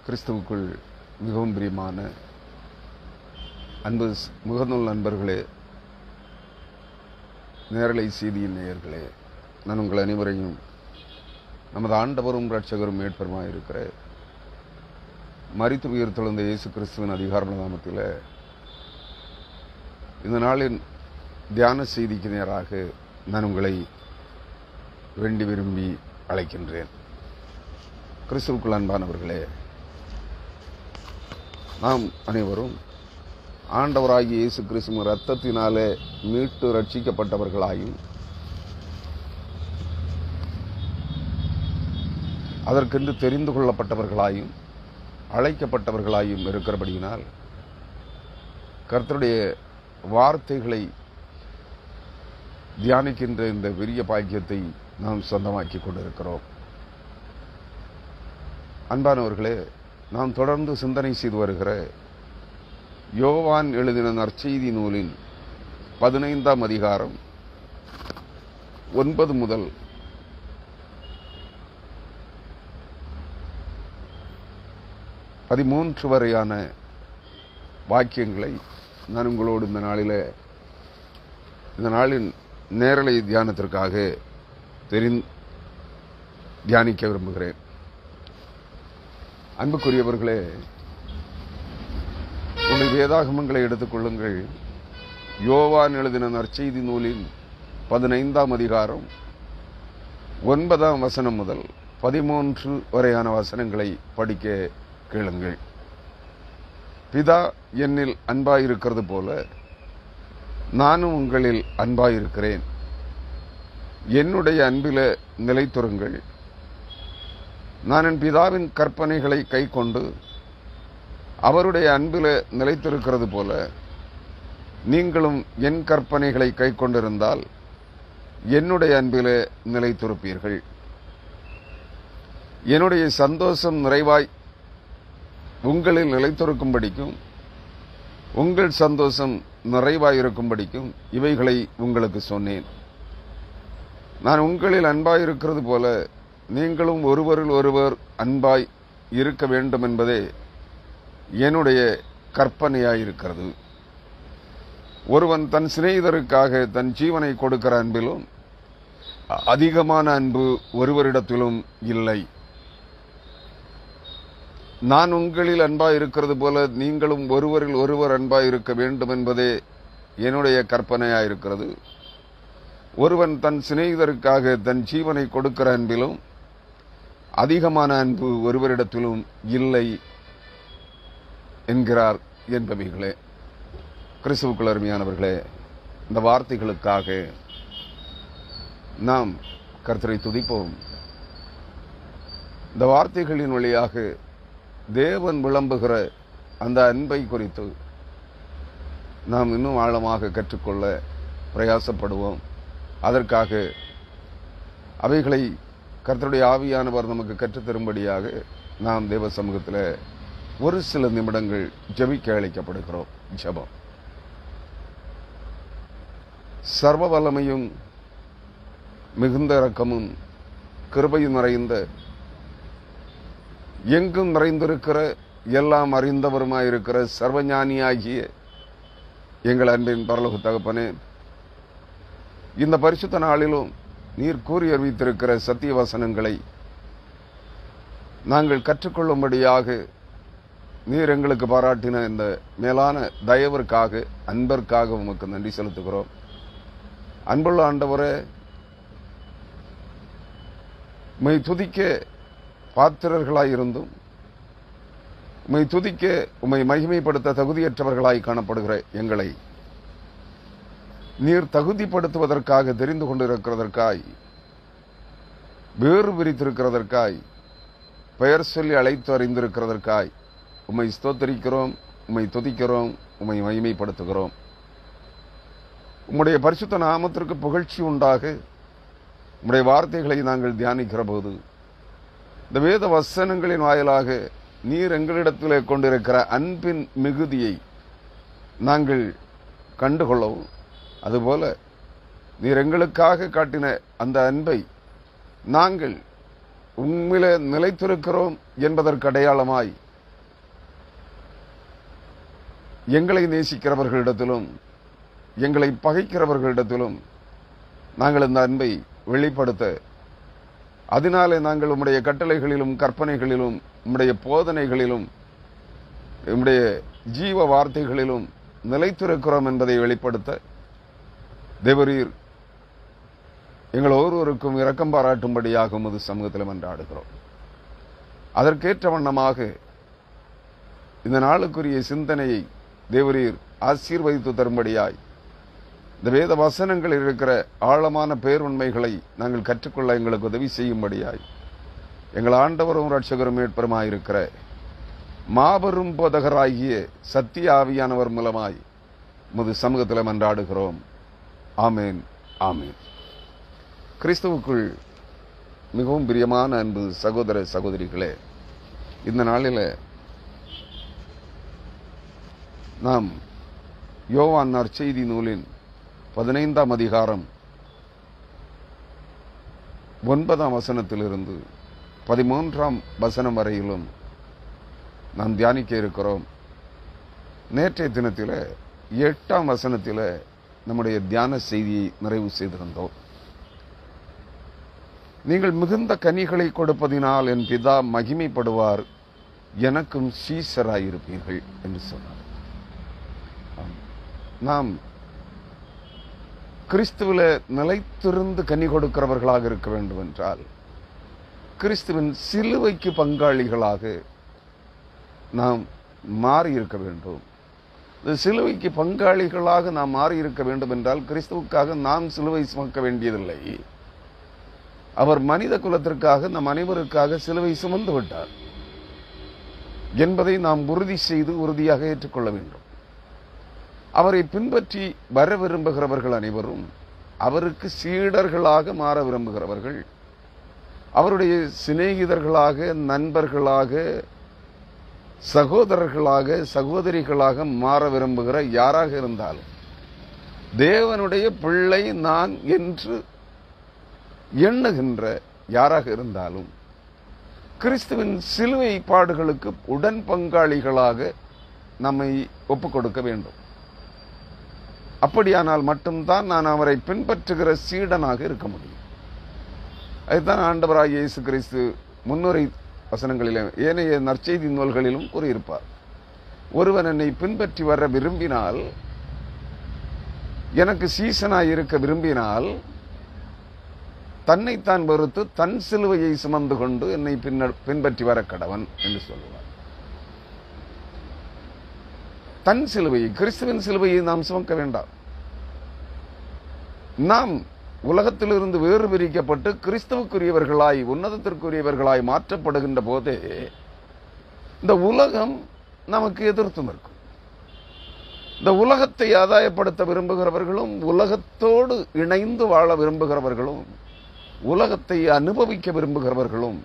கிறிஸ்துவுக்குள் மிகவும் பிரியமான அன்பு முகநூல் நண்பர்களே, நேரலை செய்தியின் நேயர்களே, நான் உங்கள் அனைவரையும் நமது ஆண்டவரும் இரட்சகரும் மீட்பருமாய் இருக்கிற மரித்து உயிர் தெழுந்த இயேசு கிறிஸ்துவின் அதிகார நாமத்தில் இந்த நாளின் தியான செய்திக்கு நேராக நான் உங்களை வேண்டி விரும்பி அழைக்கின்றேன். கிறிஸ்துவுக்குள் அன்பானவர்களே, நாம் அனைவரும் ஆண்டவராகிய இயேசு கிறிஸ்துவின் இரத்தத்தினாலே மீட்டு ரட்சிக்கப்பட்டவர்களாயும் அதற்கென்று தெரிந்து கொள்ளப்பட்டவர்களாயும் அழைக்கப்பட்டவர்களாயும் இருக்கிறபடியினால் கர்த்தருடைய வார்த்தைகளை தியானிக்கின்ற இந்த பெரிய பாக்கியத்தை நாம் சொந்தமாக்கி கொண்டிருக்கிறோம். அன்பானவர்களே, நாம் தொடர்ந்து சிந்தனை செய்து வருகிற யோவான் எழுதின நற்செய்தி நூலின் 15ஆம் அதிகாரம் 9 முதல் 13 வரையான வாக்கியங்களை நான் உங்களோடு இந்த நாளின் நேரலை தியானத்திற்காக தியானிக்க விரும்புகிறேன். அன்புக்குரியவர்களே, உங்கள் வேதாகமங்களை எடுத்துக் கொள்ளுங்கள். யோவான் எழுதின நற்செய்தி நூலின் 15ஆம் அதிகாரம் 9ஆம் வசனம் முதல் 13 வரையான வசனங்களை படிக்க கேளுங்கள். பிதா என்னில் அன்பாயிருக்கிறது போல நானும் உங்களில் அன்பாயிருக்கிறேன். என்னுடைய அன்பில நிலைத்துருங்கள். நான் என் பிதாவின் கற்பனைகளை கை கொண்டு அவருடைய அன்பில நிலைத்திருக்கிறது போல நீங்களும் என் கற்பனைகளை கை கொண்டிருந்தால் என்னுடைய அன்பில நிலைத்திருப்பீர்கள். என்னுடைய சந்தோஷம் நிறைவாய் உங்களில் நிலைத்திருக்கும்படிக்கும் உங்கள் சந்தோஷம் நிறைவாயிருக்கும்படிக்கும் இவைகளை உங்களுக்கு சொன்னேன். நான் உங்களில் அன்பாயிருக்கிறது போல நீங்களும் ஒருவரில் ஒருவர் அன்பாய் இருக்க வேண்டும் என்பதே என்னுடைய கற்பனையாயிருக்கிறது. ஒருவன் தன் சிநேகிதருக்காக தன் ஜீவனை கொடுக்கிற அன்பிலும் அதிகமான அன்பு ஒருவரிடத்திலும் இல்லை. நான் உங்களில் அன்பாயிருக்கிறது போல நீங்களும் ஒருவரில் ஒருவர் அன்பாயிருக்க வேண்டும் என்பதே என்னுடைய கற்பனையாயிருக்கிறது. ஒருவன் தன் சிநேகிதருக்காக தன் ஜீவனை கொடுக்கிற அன்பிலும் அதிகமான அன்பு ஒருவரிடத்திலும் இல்லை என்கிறார் என்பவைகளே. கிறிஸ்துவுக்குள் அருமையானவர்களே, இந்த வார்த்தைகளுக்காக நாம் கர்த்தரை துதிப்போம். இந்த வார்த்தைகளின் வழியாக தேவன் விளம்புகிற அந்த அன்பை குறித்து நாம் இன்னும் ஆழமாக கற்றுக்கொள்ள பிரயாசப்படுவோம். அதற்காக அவைகளை கர்த்தருடைய ஆவியானவர் நமக்கு கற்றுத்தரும்படியாக நாம் தேவ சமூகத்தில் ஒரு சில நிமிடங்கள் ஜெபிக்க அழைக்கப்படுகிறோம். ஜெபம். சர்வ வல்லமையும் மிகுந்த இரக்கமும் கிருபையும் நிறைந்த எங்கும் நிறைந்திருக்கிற எல்லாம் அறிந்தவருமாயிருக்கிற சர்வஞானியாகிய எங்கள் அன்பின் பரலோக தகப்பனே, இந்த பரிசுத்த நாளிலும் நீர் கூறி அறிவித்திருக்கிற சத்திய வசனங்களை நாங்கள் கற்றுக்கொள்ளும்படியாக நீர் எங்களுக்கு பாராட்டின இந்த மேலான தயவிற்காக அன்பிற்காக உமக்கு நன்றி செலுத்துகிறோம். அன்புள்ள ஆண்டவரே, உம்மை துதிக்க பாத்திரர்களாயிருந்தும் உம்மை துதிக்க உம்மை மகிமைப்படுத்த தகுதியற்றவர்களாய் காணப்படுகிற எங்களை நீர் தகுதிப்படுத்துவதற்காக தெரிந்து கொண்டிருக்கிறதற்காய், வேறு விரித்திருக்கிறதற்காய், பெயர் சொல்லி அழைத்து அறிந்திருக்கிறதற்காய் உம்மை ஸ்தோத்தரிக்கிறோம், உம்மை துதிக்கிறோம், உம்மை மகிமைப்படுத்துகிறோம். உம்முடைய பரிசுத்த நாமத்திற்கு புகழ்ச்சி உண்டாக உம்முடைய வார்த்தைகளை நாங்கள் தியானிக்கிற போது இந்த வேத வசனங்களின் வாயிலாக நீர் எங்களிடத்திலே கொண்டிருக்கிற அன்பின் மிகுதியை நாங்கள் கண்டுகொள்ளவும், அதுபோல நீர் எங்களுக்காக காட்டின அந்த அன்பை நாங்கள் உம்மிலே நிலைத்திருக்கிறோம் என்பதற்கு அடையாளமாய் எங்களை நேசிக்கிறவர்களிடத்திலும் எங்களை பகைக்கிறவர்களிடத்திலும் நாங்கள் இந்த அன்பை வெளிப்படுத்த, அதனாலே நாங்கள் உம்முடைய கட்டளைகளிலும் கற்பனைகளிலும் உம்முடைய போதனைகளிலும் உம்முடைய ஜீவ வார்த்தைகளிலும் நிலைத்திருக்கிறோம் என்பதை வெளிப்படுத்த தேவரீர் எங்கள் ஒவ்வொருவருக்கும் இரக்கம் பாராட்டும்படியாக உமது சமூகத்தில் மன்றாடுகிறோம். அதற்கேற்ற வண்ணமாக இந்த நாளுக்குரிய சிந்தனையை தேவரீர் ஆசீர்வதித்து தரும்படியாய் இந்த வேத வசனங்களில் இருக்கிற ஆழமான பேருண்மைகளை நாங்கள் கற்றுக்கொள்ள எங்களுக்கு உதவி செய்யும்படியாய் எங்கள் ஆண்டவரும் இரட்சகரும் மீட்பருமாயிருக்கிற மாபெரும் போதகராகிய சத்திய ஆவியானவர் மூலமாய் உமது சமூகத்தில் மன்றாடுகிறோம். ஆமேன், ஆமேன். கிறிஸ்துவுக்குள் மிகவும் பிரியமான அன்பு சகோதர சகோதரிகளே, இந்த நாளில் நாம் யோவான் நற்செய்தி நூலின் 15ஆம் அதிகாரம் 9ஆம் வசனத்திலிருந்து 13ஆம் வசனம் வரையிலும் நாம் தியானிக்க இருக்கிறோம். நேற்றைய தினத்தில் 8ஆம் வசனத்தில் நம்முடைய தியான செய்தியை நிறைவு செய்திருந்தோம். நீங்கள் மிகுந்த கனிகளை கொடுப்பதினால் என் பிதா மகிமைப்படுவார், எனக்கும் சீசராயிருப்பீர்கள் என்று சொன்னார். நாம் கிறிஸ்துவில நிலைத்திருந்து கனி கொடுக்கிறவர்களாக இருக்க வேண்டும் என்றால் கிறிஸ்துவின் சிலுவைக்கு பங்காளிகளாக நாம் மாறியிருக்க வேண்டும். இந்த சிலுவைக்கு பங்காளிகளாக நாம் மாறியிருக்க வேண்டும் என்றால் கிறிஸ்துவுக்காக நாம் சிலுவை சுமக்க வேண்டியதில்லை. அவர் மனித குலத்திற்காக நம் அனைவருக்காக சிலுவை சுமந்து விட்டார் என்பதை நாம் உறுதி செய்து உறுதியாக ஏற்றுக்கொள்ள வேண்டும். அவரை பின்பற்றி வர விரும்புகிறவர்கள் அனைவரும் அவருக்கு சீடர்களாக மாற விரும்புகிறவர்கள், அவருடைய சிநேகிதர்களாக, நண்பர்களாக, சகோதரர்களாக, சகோதரிகளாக மாற விரும்புகிற யாராக இருந்தாலும், தேவனுடைய பிள்ளை நான் என்று எண்ணுகின்ற யாராக இருந்தாலும் கிறிஸ்துவின் சிலுவை பாடுகளுக்கு உடன் பங்காளிகளாக நம்மை ஒப்புக் கொடுக்க வேண்டும். அப்படியானால் மட்டும்தான் நான் அவரை பின்பற்றுகிற சீடனாக இருக்க முடியும். அதுதான் ஆண்டவராகிய இயேசு கிறிஸ்து முன்னுரை வசனங்களிலும் ஏனைய நற்செய்தி நூல்களிலும் கூறியிருப்பார். ஒருவன் என்னை பின்பற்றி வர விரும்பினால், எனக்கு சீசனாய் இருக்க விரும்பினால், தன்னைத்தான் வெறுத்து தன் சிலுவையை சுமந்து கொண்டு என்னை பின்பற்றி வர கடவன் என்று சொல்லுவார். தன் சிலுவையை, கிறிஸ்துவின் சிலுவையை நாம் சுமக்க வேண்டாம். நாம் உலகத்திலிருந்து வேறு பிரிக்கப்பட்டு கிறிஸ்துவுக்குரியவர்களாய், உன்னதத்திற்குரியவர்களாய் மாற்றப்படுகின்ற போதே இந்த உலகம் நமக்கு எதிர்த்து நிற்கும். இந்த உலகத்தை ஆதாயப்படுத்த விரும்புகிறவர்களும், உலகத்தோடு இணைந்து வாழ விரும்புகிறவர்களும், உலகத்தை அனுபவிக்க விரும்புகிறவர்களும்,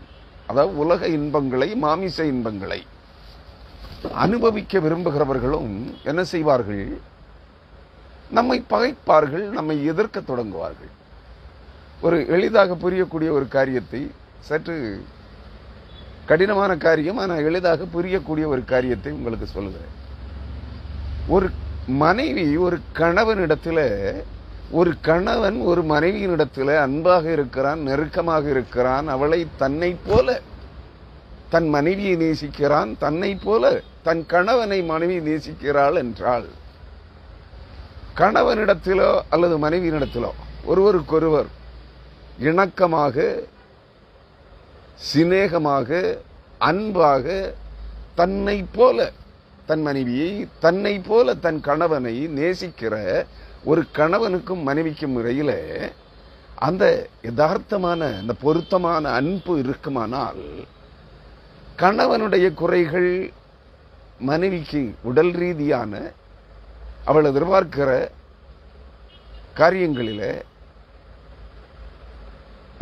அதாவது உலக இன்பங்களை, மாமிச இன்பங்களை அனுபவிக்க விரும்புகிறவர்களும் என்ன செய்வார்கள்? நம்மை பகைப்பார்கள், நம்மை எதிர்க்க தொடங்குவார்கள். ஒரு எளிதாக புரியக்கூடிய ஒரு காரியத்தை, சற்று கடினமான காரியம் ஆனால் எளிதாக புரியக்கூடிய ஒரு காரியத்தை உங்களுக்கு சொல்லுகிறேன். ஒரு மனைவி ஒரு கணவனிடத்தில், ஒரு கணவன் ஒரு மனைவியினிடத்தில் அன்பாக இருக்கிறான், நெருக்கமாக இருக்கிறான், அவளை தன்னை போல தன் மனைவியை நேசிக்கிறான், தன்னை போல தன் கணவனை மனைவி நேசிக்கிறாள் என்றால், கணவனிடத்திலோ அல்லது மனைவியினிடத்திலோ ஒருவருக்கொருவர் இணக்கமாக, சிநேகமாக, அன்பாக, தன்னை போல தன் மனைவியை, தன்னை போல தன் கணவனை நேசிக்கிற ஒரு கணவனுக்கும் மனைவிக்கும் இடையில அந்த யதார்த்தமான, அந்த பொருத்தமான அன்பு இருக்குமானால், கணவனுடைய குறைகள் மனைவிக்கு உடல் ரீதியான அவள் எதிர்பார்க்கிற காரியங்களில்,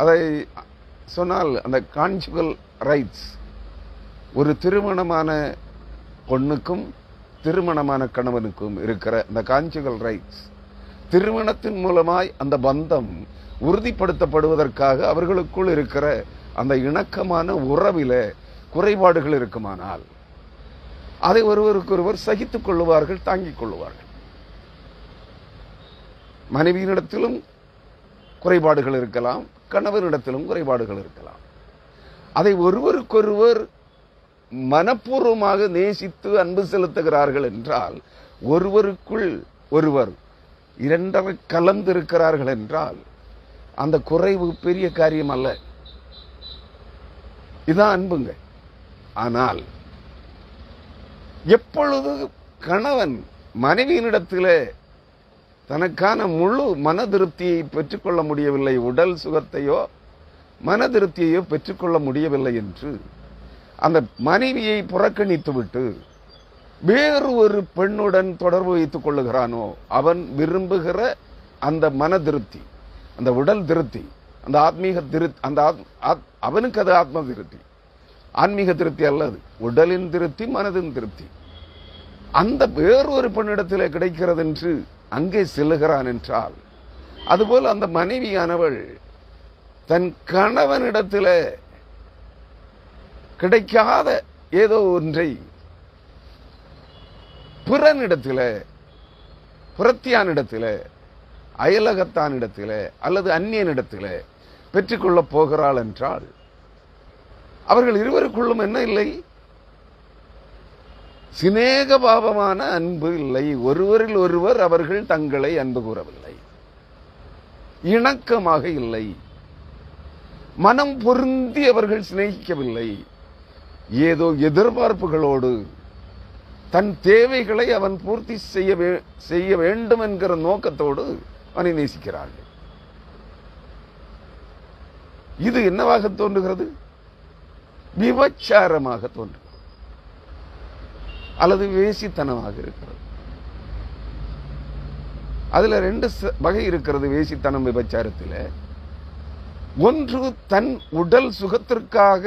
அதை சொன்னால் அந்த கான்ஜுகல் ரைட்ஸ், ஒரு திருமணமான பொண்ணுக்கும் திருமணமான கணவனுக்கும் இருக்கிற அந்த கான்ஜுகல் ரைட்ஸ், திருமணத்தின் மூலமாய் அந்த பந்தம் உறுதிப்படுத்தப்படுவதற்காக அவர்களுக்குள் இருக்கிற அந்த இணக்கமான உறவில குறைபாடுகள் இருக்குமானால், அதை ஒருவருக்கொருவர் சகித்துக் கொள்ளுவார்கள், தாங்கிக் கொள்ளுவார்கள். மனைவியினிடத்திலும் குறைபாடுகள் இருக்கலாம், கணவனிடத்திலும் குறைபாடுகள் இருக்கலாம். அதை ஒருவருக்கொருவர் மனப்பூர்வமாக நேசித்து அன்பு செலுத்துகிறார்கள் என்றால், ஒருவருக்குள் ஒருவர் இரண்டரை கலந்திருக்கிறார்கள் என்றால் அந்த குறைவு பெரிய காரியம் அல்ல. இதான் அன்புங்க. ஆனால் எப்பொழுது கணவன் மனைவியினிடத்திலே தனக்கான முழு மன திருப்தியை பெற்றுக்கொள்ள முடியவில்லை, உடல் சுகத்தையோ மன திருப்தியையோ பெற்றுக்கொள்ள முடியவில்லை என்று அந்த மனைவியை புறக்கணித்துவிட்டு வேறு ஒரு பெண்ணுடன் தொடர்பு வைத்துக் கொள்ளுகிறானோ, அவன் விரும்புகிற அந்த மன திருப்தி, அந்த உடல் திருப்தி, அந்த ஆத்மீக திருப்தி, அவனுக்கு அது ஆத்ம திருப்தி, ஆன்மீக திருப்தி அல்லது உடலின் திருப்தி, மனதின் திருப்தி, அந்த வேறொரு பெண்ணிடத்திலே கிடைக்கிறது என்று அங்கே செல்லுகிறான் என்றால், அதுபோல் அந்த மனைவியானவள் தன் கணவனிடத்திலே கிடைக்காத ஏதோ ஒன்றை பிறனிடத்திலே, புறத்தியானிடத்திலே, அயலகத்தானிடத்திலே அல்லது அந்நியனிடத்திலே பெற்றுக்கொள்ளப் போகிறாள் என்றால், அவர்கள் இருவருக்குள்ளும் என்ன இல்லை? சிநேகபாவமான அன்பு இல்லை. ஒருவரில் ஒருவர் அவர்கள் தங்களை அன்பு கூறவில்லை, இணக்கமாக இல்லை, மனம் பொருந்தி அவர்கள் சிநேகிக்கவில்லை. ஏதோ எதிர்பார்ப்புகளோடு தன் தேவைகளை அவன் பூர்த்தி செய்ய வேண்டும் என்கிற நோக்கத்தோடு அவனை நேசிக்கிறார்கள். இது என்னவாக தோன்றுகிறது? விபச்சாரமாக தோன்றுகிறது, அல்லது வேசித்தனமாக இருக்கிறது. அதுல ரெண்டு வகை இருக்கிறது வேசித்தனம் விபச்சாரத்தில். ஒன்று, தன் உடல் சுகத்திற்காக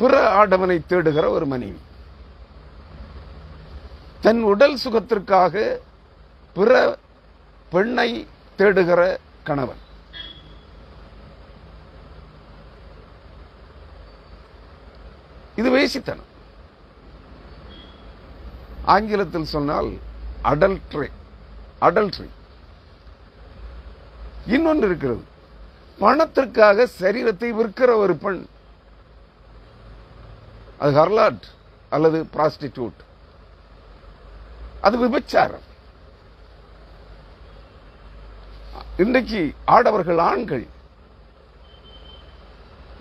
பிற ஆடவனை தேடுகிற ஒரு மனைவி, தன் உடல் சுகத்திற்காக பிற பெண்ணை தேடுகிற கணவன். இது வேசித்தனம். ஆங்கிலத்தில் சொன்னால் அடல்ட்ரி. இன்னொன்று இருக்கிறது, பணத்திற்காக சரீரத்தை விற்கிற ஒரு பெண், அது ஹர்லாட் அல்லது பிராஸ்டிடியூட், அது விபச்சாரம். இன்றைக்கு ஆடவர்கள், ஆண்கள்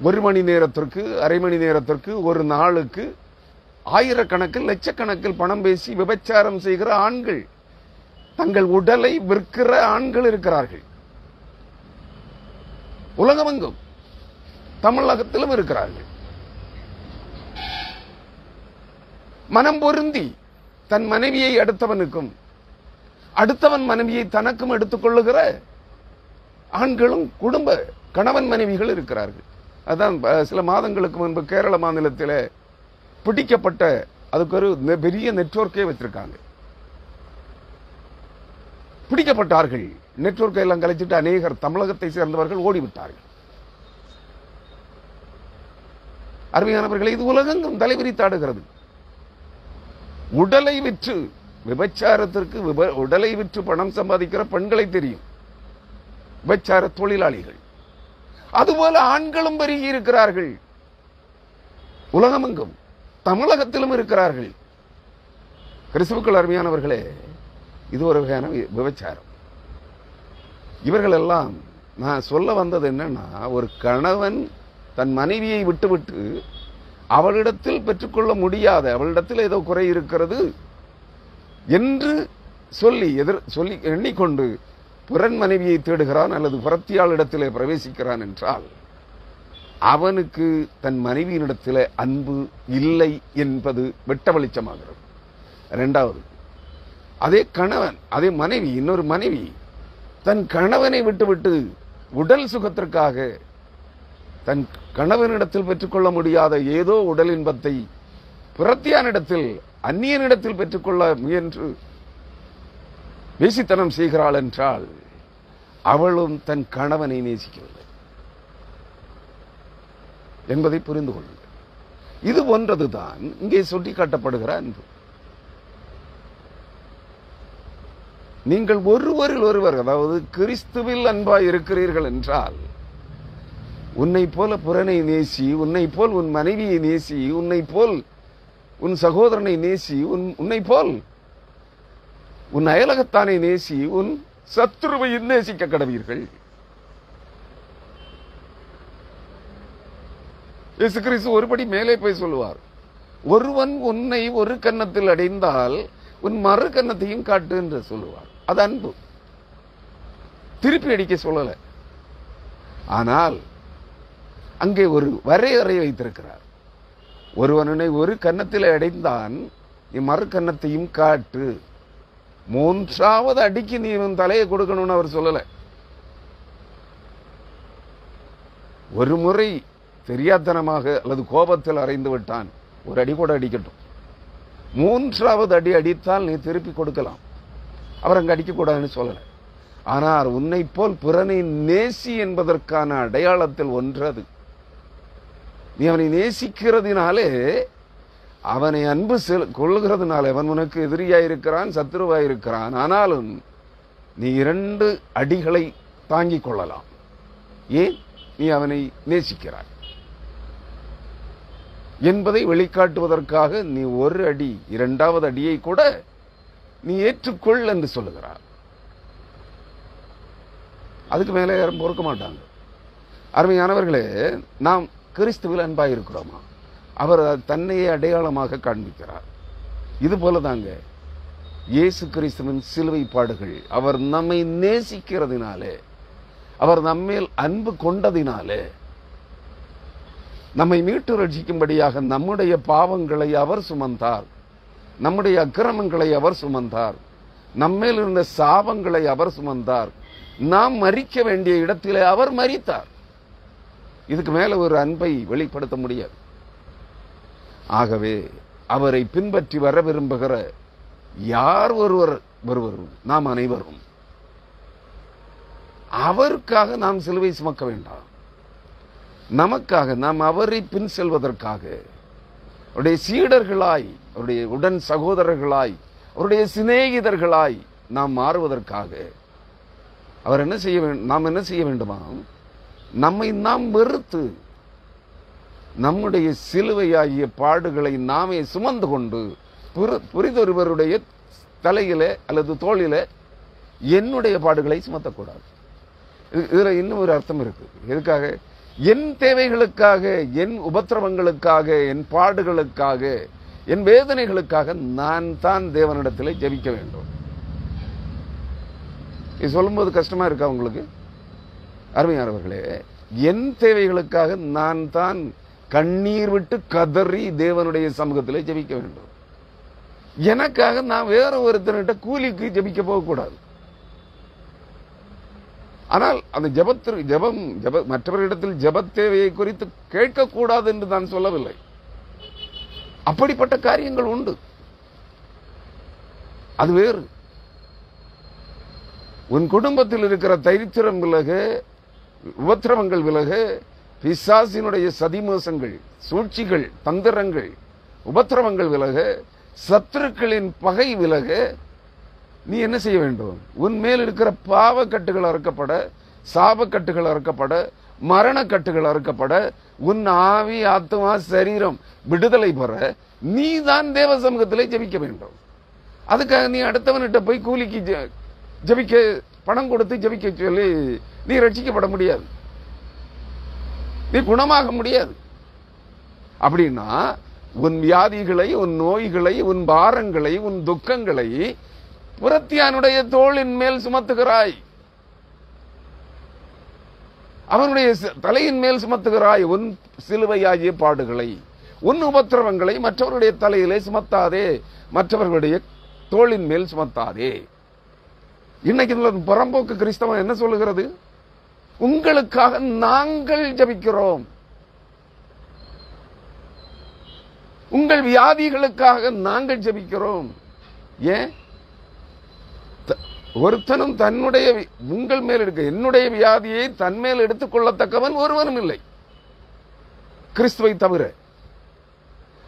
ஒரு மணி நேரத்திற்கு, அரை மணி நேரத்திற்கு, ஒரு நாளுக்கு ஆயிரக்கணக்கில் லட்சக்கணக்கில் பணம் பேசி விபச்சாரம் செய்கிற ஆண்கள், தங்கள் உடலை விற்கிற ஆண்கள் இருக்கிறார்கள். உலகமெங்கும், தமிழகத்திலும் இருக்கிறார்கள். மனம் பொருந்தி தன் மனைவியை அடுத்தவனுக்கும், அடுத்தவன் மனைவியை தனக்கும் எடுத்துக் கொள்ளுகிற ஆண்களும் குடும்ப கணவன் மனைவிகள் இருக்கிறார்கள். அதான் சில மாதங்களுக்கு முன்பு கேரள மாநிலத்தில் பிடிக்கப்பட்ட, அதுக்கு ஒரு பெரிய நெட்வொர்க்கே வச்சிருக்காங்க. பிடிக்கப்பட்டார்கள், நெட்வொர்க்கை எல்லாம் கலைச்சிட்டு அநேகர் தமிழகத்தை சேர்ந்தவர்கள் ஓடிவிட்டார்கள். அருமையானவர்களை, இது உலகெங்கும் தலைவிரித்தாடுகிறது. உடலை விற்று விபச்சாரத்திற்கு, உடலை விற்று பணம் சம்பாதிக்கிற பெண்களை தெரியும், விபச்சார தொழிலாளிகள். அதுபோல ஆண்களும் பெருகி இருக்கிறார்கள், உலகமெங்கும், தமிழகத்திலும் இருக்கிறார்கள். கிறிஸ்துவுக்குள் அருமையானவர்களே, இது ஒரு வகையான விபச்சாரம். இவர்கள் எல்லாம், நான் சொல்ல வந்தது என்னன்னா, ஒரு கணவன் தன் மனைவியை விட்டுவிட்டு அவளிடத்தில் பெற்றுக்கொள்ள முடியாத, அவளிடத்தில் ஏதோ குறை இருக்கிறது என்று சொல்லி எண்ணிக்கொண்டு பிறன் மனைவியை தேடுகிறான் அல்லது புறத்தியாளிடத்திலே பிரவேசிக்கிறான் என்றால், அவனுக்கு தன் மனைவியினிடத்திலே அன்பு இல்லை என்பது வெட்ட வெளிச்சமாகிறது. இரண்டாவது, அதே கணவன், அதே மனைவி, இன்னொரு மனைவி தன் கணவனை விட்டுவிட்டு உடல் சுகத்திற்காக தன் கணவனிடத்தில் பெற்றுக்கொள்ள முடியாத ஏதோ உடல் இன்பத்தை புறத்தியானிடத்தில், அந்நியனிடத்தில் பெற்றுக்கொள்ள முயன்று வேசித்தனம் செய்கிறாள் என்றால், அவளும் தன் கணவனை நேசிக்கவில்லை என்பதை புரிந்து கொள்ளுங்கள். இது போன்றதுதான் இங்கே சுட்டி காட்டப்படுகிற அன்பு. நீங்கள் ஒருவரில் ஒருவர், அதாவது கிறிஸ்துவில் அன்பாய் இருக்கிறீர்கள் என்றால், உன்னை போல புறனை நேசி, உன்னை போல் உன் மனைவியை நேசி, உன்னை போல் உன் சகோதரனை நேசி, உன்னை போல் உன் அயலகத்தானை நேசி, உன் சத்துருவை நேசிக்க கடவீர்கள். இயேசு கிறிஸ்து ஒருபடி மேலே போய் சொல்லுவார், ஒருவன் உன்னை ஒரு கன்னத்தில் அடைந்தால் உன் மறு கன்னத்தையும் காட்டு என்று சொல்லுவார். அது அன்பு. திருப்பி அடிக்க சொல்லல. ஆனால் அங்கே ஒரு வரையறை வைத்திருக்கிறார். ஒருவனை ஒரு கன்னத்தில் அடைந்தான், நீ மறு கன்னத்தையும் காட்டு. மூன்றாவது அடிக்கு நீ உன் தலையை கொடுக்கணும்னு அவர் சொல்லல. ஒரு முறை தெரியாதனமாக அல்லது கோபத்தில் அறைந்து விட்டான், ஒரு அடி கூட அடிக்கட்டும். மூன்றாவது அடி அடித்தால் நீ திருப்பி கொடுக்கலாம். அவர் அங்க அடிக்கக்கூடாதுன்னு சொல்லல. ஆனால் உன்னை போல் பிறனை நேசி என்பதற்கான அடையாளத்தில் ஒன்று அது. நீ அவனை நேசிக்கிறதுனாலே, அவனை அன்பு கொள்ளுகிறதுனால அவன் உனக்கு எதிரியாயிருக்கிறான், சத்துருவாயிருக்கிறான். ஆனாலும் நீ 2 அடிகளை தாங்கிக் கொள்ளலாம். ஏன்? நீ அவனை நேசிக்கிறாய் என்பதை வெளிக்காட்டுவதற்காக நீ ஒரு அடி, 2வது அடியை கூட நீ ஏற்றுக்கொள் என்று சொல்லுகிறார். அதுக்கு மேலே யாரும் பொறுக்க மாட்டாங்க. அருமையானவர்களே, நாம் கிறிஸ்துவில் அன்பாயிருக்கிறோமா? அவர் தன்னையே அடையாளமாக காண்பிக்கிறார். இது போலதாங்க இயேசு கிறிஸ்துவின் சிலுவை பாடுகள். அவர் நம்மை நேசிக்கிறதுனாலே, அவர் நம்மேல் அன்பு கொண்டதினாலே, நம்மை மீட்டு ரட்சிக்கும்படியாக நம்முடைய பாவங்களை அவர் சுமந்தார், நம்முடைய அக்கிரமங்களை அவர் சுமந்தார், நம்மேல் இருந்த சாபங்களை அவர் சுமந்தார், நாம் மரிக்க வேண்டிய இடத்திலே அவர் மரித்தார். இதுக்கு மேல ஒரு அன்பை வெளிப்படுத்த முடியாது. ஆகவே அவரை பின்பற்றி வர விரும்புகிற யார் ஒருவரும் நாம் அனைவரும் அவருக்காக நாம் சிலுவை சுமக்க வேண்டாம். நமக்காக நாம் அவரை பின் செல்வதற்காக, அவருடைய சீடர்களாய், அவருடைய உடன் சகோதரர்களாய், அவருடைய சிநேகிதர்களாய் நாம் மாறுவதற்காக அவர் என்ன செய்ய வேண்டும்? நாம் என்ன செய்ய வேண்டுமா? நம்மை நாம் வெறுத்து நம்முடைய சிலுவையாகிய பாடுகளை நாமே சுமந்து கொண்டு, புரிதொருவருடைய தலையிலே அல்லது தோளிலே என்னுடைய பாடுகளை சுமத்தக்கூடாது. இதுல இன்னும் ஒரு அர்த்தம் இருக்கு. எதுக்காக? என் தேவைகளுக்காக, என் உபத்திரவங்களுக்காக, என் பாடுகளுக்காக, என் வேதனைகளுக்காக நான் தான் தேவனிடத்தில் ஜெபிக்க வேண்டும். இது சொல்லும்போது கஷ்டமா இருக்கா உங்களுக்கு? அருமையானவர்களே, என் தேவைகளுக்காக நான் தான் கண்ணீர் விட்டு கதறி தேவனுடைய சமூகத்தில் ஜெபிக்க வேண்டும். எனக்காக நான் வேற ஒருத்தர்கிட்ட கூலிக்கு ஜெபிக்க போகக்கூடாது. ஆனால் அந்த ஜெபம் மற்றவர்களிடத்தில் ஜெப தேவையை குறித்து கேட்கக்கூடாது என்று நான் சொல்லவில்லை. அப்படிப்பட்ட காரியங்கள் உண்டு, அது வேறு. உன் குடும்பத்தில் இருக்கிற தைரித்திரம் விலக, உபத்திரவங்கள் விலக, பிசாசினுடைய சதிமோசங்கள், சூழ்ச்சிகள், தந்திரங்கள், உபத்திரவங்கள் விலக, சத்துருக்களின் பகை விலக, நீ என்ன செய்ய வேண்டும்? உன் மேல் இருக்கிற பாவக்கட்டுகள் அறுக்கப்பட, சாபக்கட்டுகள் அறுக்கப்பட, மரணக்கட்டுகள் அறுக்கப்பட, உன் ஆவி, ஆத்மா, சரீரம் விடுதலை பெற நீ தான் தேவ சமூகத்திலே ஜெபிக்க வேண்டும். அதுக்காக நீ அடுத்தவன்கிட்ட போய் கூலிக்கு ஜெபிக்க, பணம் கொடுத்து ஜெபிக்க சொல்லி நீ ரட்சிக்கப்பட முடியாது, நீ குணமாக முடியாது. அப்படின்னா உன் வியாதிகளை, உன் நோய்களை, உன் பாரங்களை, உன் துக்கங்களை புறத்தியானுடைய தோளின் மேல் சுமத்துகிறாய், அவனுடைய தலையின் மேல் சுமத்துகிறாய். உன் சிலுவையாகிய பாடுகளை, உன் உபத்திரவங்களை மற்றவருடைய தலையிலே சுமத்தாதே, மற்றவர்களுடைய தோளின் மேல் சுமத்தாதே. இன்னைக்கு புறம்போக்கு கிறிஸ்தவம் என்ன சொல்லுகிறது? உங்களுக்காக நாங்கள் ஜெபிக்கிறோம், உங்கள் வியாதிகளுக்காக நாங்கள் ஜெபிக்கிறோம். ஏன்? ஒருத்தனும் தன்னுடைய உங்கள் மேல் எடுக்க, என்னுடைய வியாதியை தன்மேல் எடுத்துக் கொள்ளத்தக்கவன் ஒருவனும் இல்லை கிறிஸ்துவை தவிர.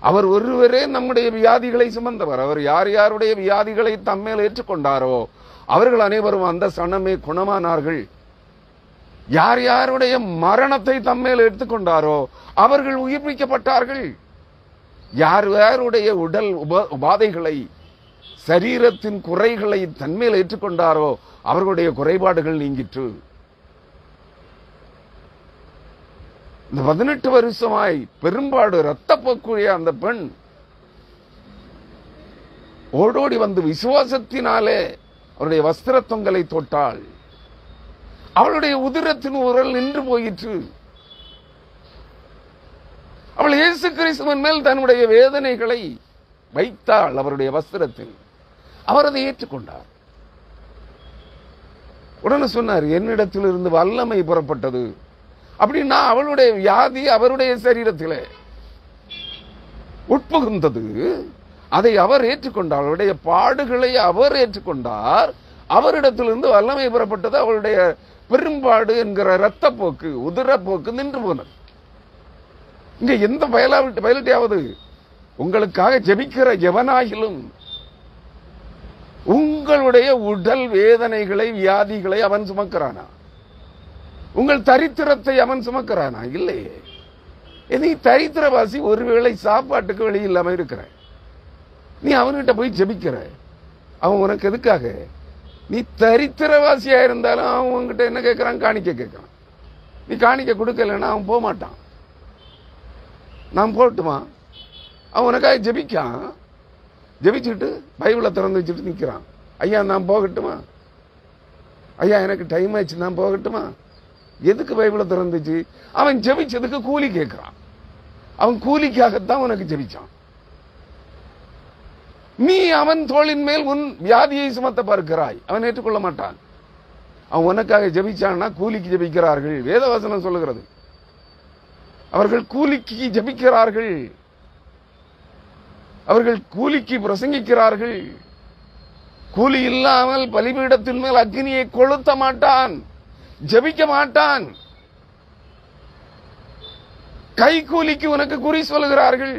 அவர் ஒருவரே நம்முடைய வியாதிகளை சுமந்தவர். அவர் யார் யாருடைய வியாதிகளை தம்மேல் ஏற்றுக்கொண்டாரோ அவர்கள் அனைவரும் அந்த சனமே குணமானார்கள். யார் யாருடைய மரணத்தை தம்மேல் எடுத்துக்கொண்டாரோ அவர்கள் உயிர்ப்பிக்கப்பட்டார்கள். யார் யாருடைய உடல் உபாதைகளை, சரீரத்தின் குறைகளை தன்மேல் ஏற்றுக்கொண்டாரோ அவர்களுடைய குறைபாடுகள் நீங்கிற்று. இந்த 18 வருஷமாய் பெரும்பாடு இரத்தப்போக்குடைய அந்த பெண் ஓடோடி வந்து விசுவாசத்தினாலே அவருடைய வஸ்திர தொங்கலை தொட்டாள். அவளுடைய உதிரத்தின் உரல் நின்று போயிற்று. அவள் இயேசு கிறிஸ்துவின் மேல் தன்னுடைய வேதனைகளை வைத்தாள். அவருடைய வஸ்திரத்தில் அவர் அதை ஏற்றுக்கொண்டார். உடனே சொன்னார், என்னிடத்தில் இருந்து வல்லமை புறப்பட்டது. அப்படின்னா அவளுடைய வியாதி அவருடைய சரீரத்திலே உட்புகுந்தது. அதை அவர் ஏற்றுக்கொண்டார். அவருடைய பாடுகளை அவர் ஏற்றுக்கொண்டார். அவரிடத்திலிருந்து வல்லமை புறப்பட்டது. அவளுடைய பெரும்பாடு என்கிற இரத்தப்போக்கு, உதிரப்போக்கு நின்று போனது. இங்க எந்த பயலட்டையாவது உங்களுக்காக ஜெபிக்கிற எவனாகிலும் உங்களுடைய உடல் வேதனைகளை, வியாதிகளை அவன் சுமக்கிறானா? உங்கள் தரித்திரத்தை அவன் சுமக்கிறானா? இல்லையே. நீ தரித்திரவாசி, ஒருவேளை சாப்பாட்டுக்கு வழி இல்லாம இருக்கிற, நீ அவன்கிட்ட போய் ஜெபிக்கிற, அவன் உனக்கு எதுக்காக? நீ தரித்திரவாசியா இருந்தாலும் அவன் உங்ககிட்ட என்ன கேட்கிறான்? காணிக்க கேட்கிறான். நீ காணிக்க கொடுக்கலன்னா அவன் போக மாட்டான். நான் போட்டுமா? அவன் உனக்காக ஜெபிக்கான். ஜெபிச்சுட்டு பைபிளை திறந்து வச்சுட்டு நிற்கிறான். ஐயா நான் போகட்டுமா? ஐயா எனக்கு டைம் ஆயிடுச்சு, நான் போகட்டுமா? எதுக்கு பைபிளை திறந்துச்சு? அவன் ஜெபிச்சதுக்கு கூலி கேட்கிறான். அவன் கூலிக்காகத்தான் உனக்கு ஜெபிச்சான். நீ அவன் தோளின் மேல் உன் வியாதியை சுமத்த பார்க்கிறாய். அவன் ஏற்றுக்கொள்ள மாட்டான். அவன் உனக்காக ஜெபிச்சான்னா கூலிக்கு ஜெபிக்கிறார்கள். வேதவசனம் சொல்லுகிறது, அவர்கள் கூலிக்கு ஜெபிக்கிறார்கள். அவர்கள் கூலிக்கு பிரசங்கிக்கிறார்கள். கூலி இல்லாமல் பலிபீடத்தின் மேல் அக்னியை கொளுத்த மாட்டான், ஜெபிக்க மாட்டான். கை கூலிக்கு உனக்கு குறி சொல்லுகிறார்கள்.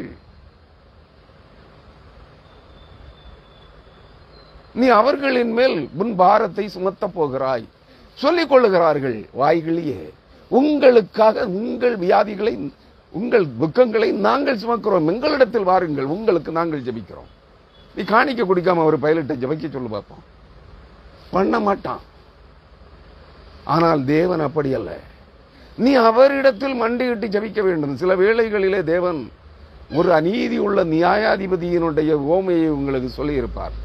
நீ அவர்களின் மேல் உன் பாரத்தை சுமத்த போகிறாய் சொல்லிக் கொள்ளுகிறார்கள் வாய்களியே. உங்களுக்காக உங்கள் வியாதிகளை, உங்கள் துக்கங்களை நாங்கள் சுமக்கிறோம், எங்களிடத்தில் வாருங்கள், உங்களுக்கு நாங்கள் ஜெபிக்கிறோம். நீ காணிக்க குடிக்காம ஒரு பைலட்டை ஜெபிக்க சொல்லு பார்ப்போம். பண்ண மாட்டான். ஆனால் தேவன் அப்படி அல்ல. நீ அவரிடத்தில் மண்டியிட்டு ஜெபிக்க வேண்டும். சில வேளைகளிலே தேவன் ஒரு அநீதி உள்ள நியாயாதிபதியினுடைய ஓமையை உங்களுக்கு சொல்லி இருப்பார்.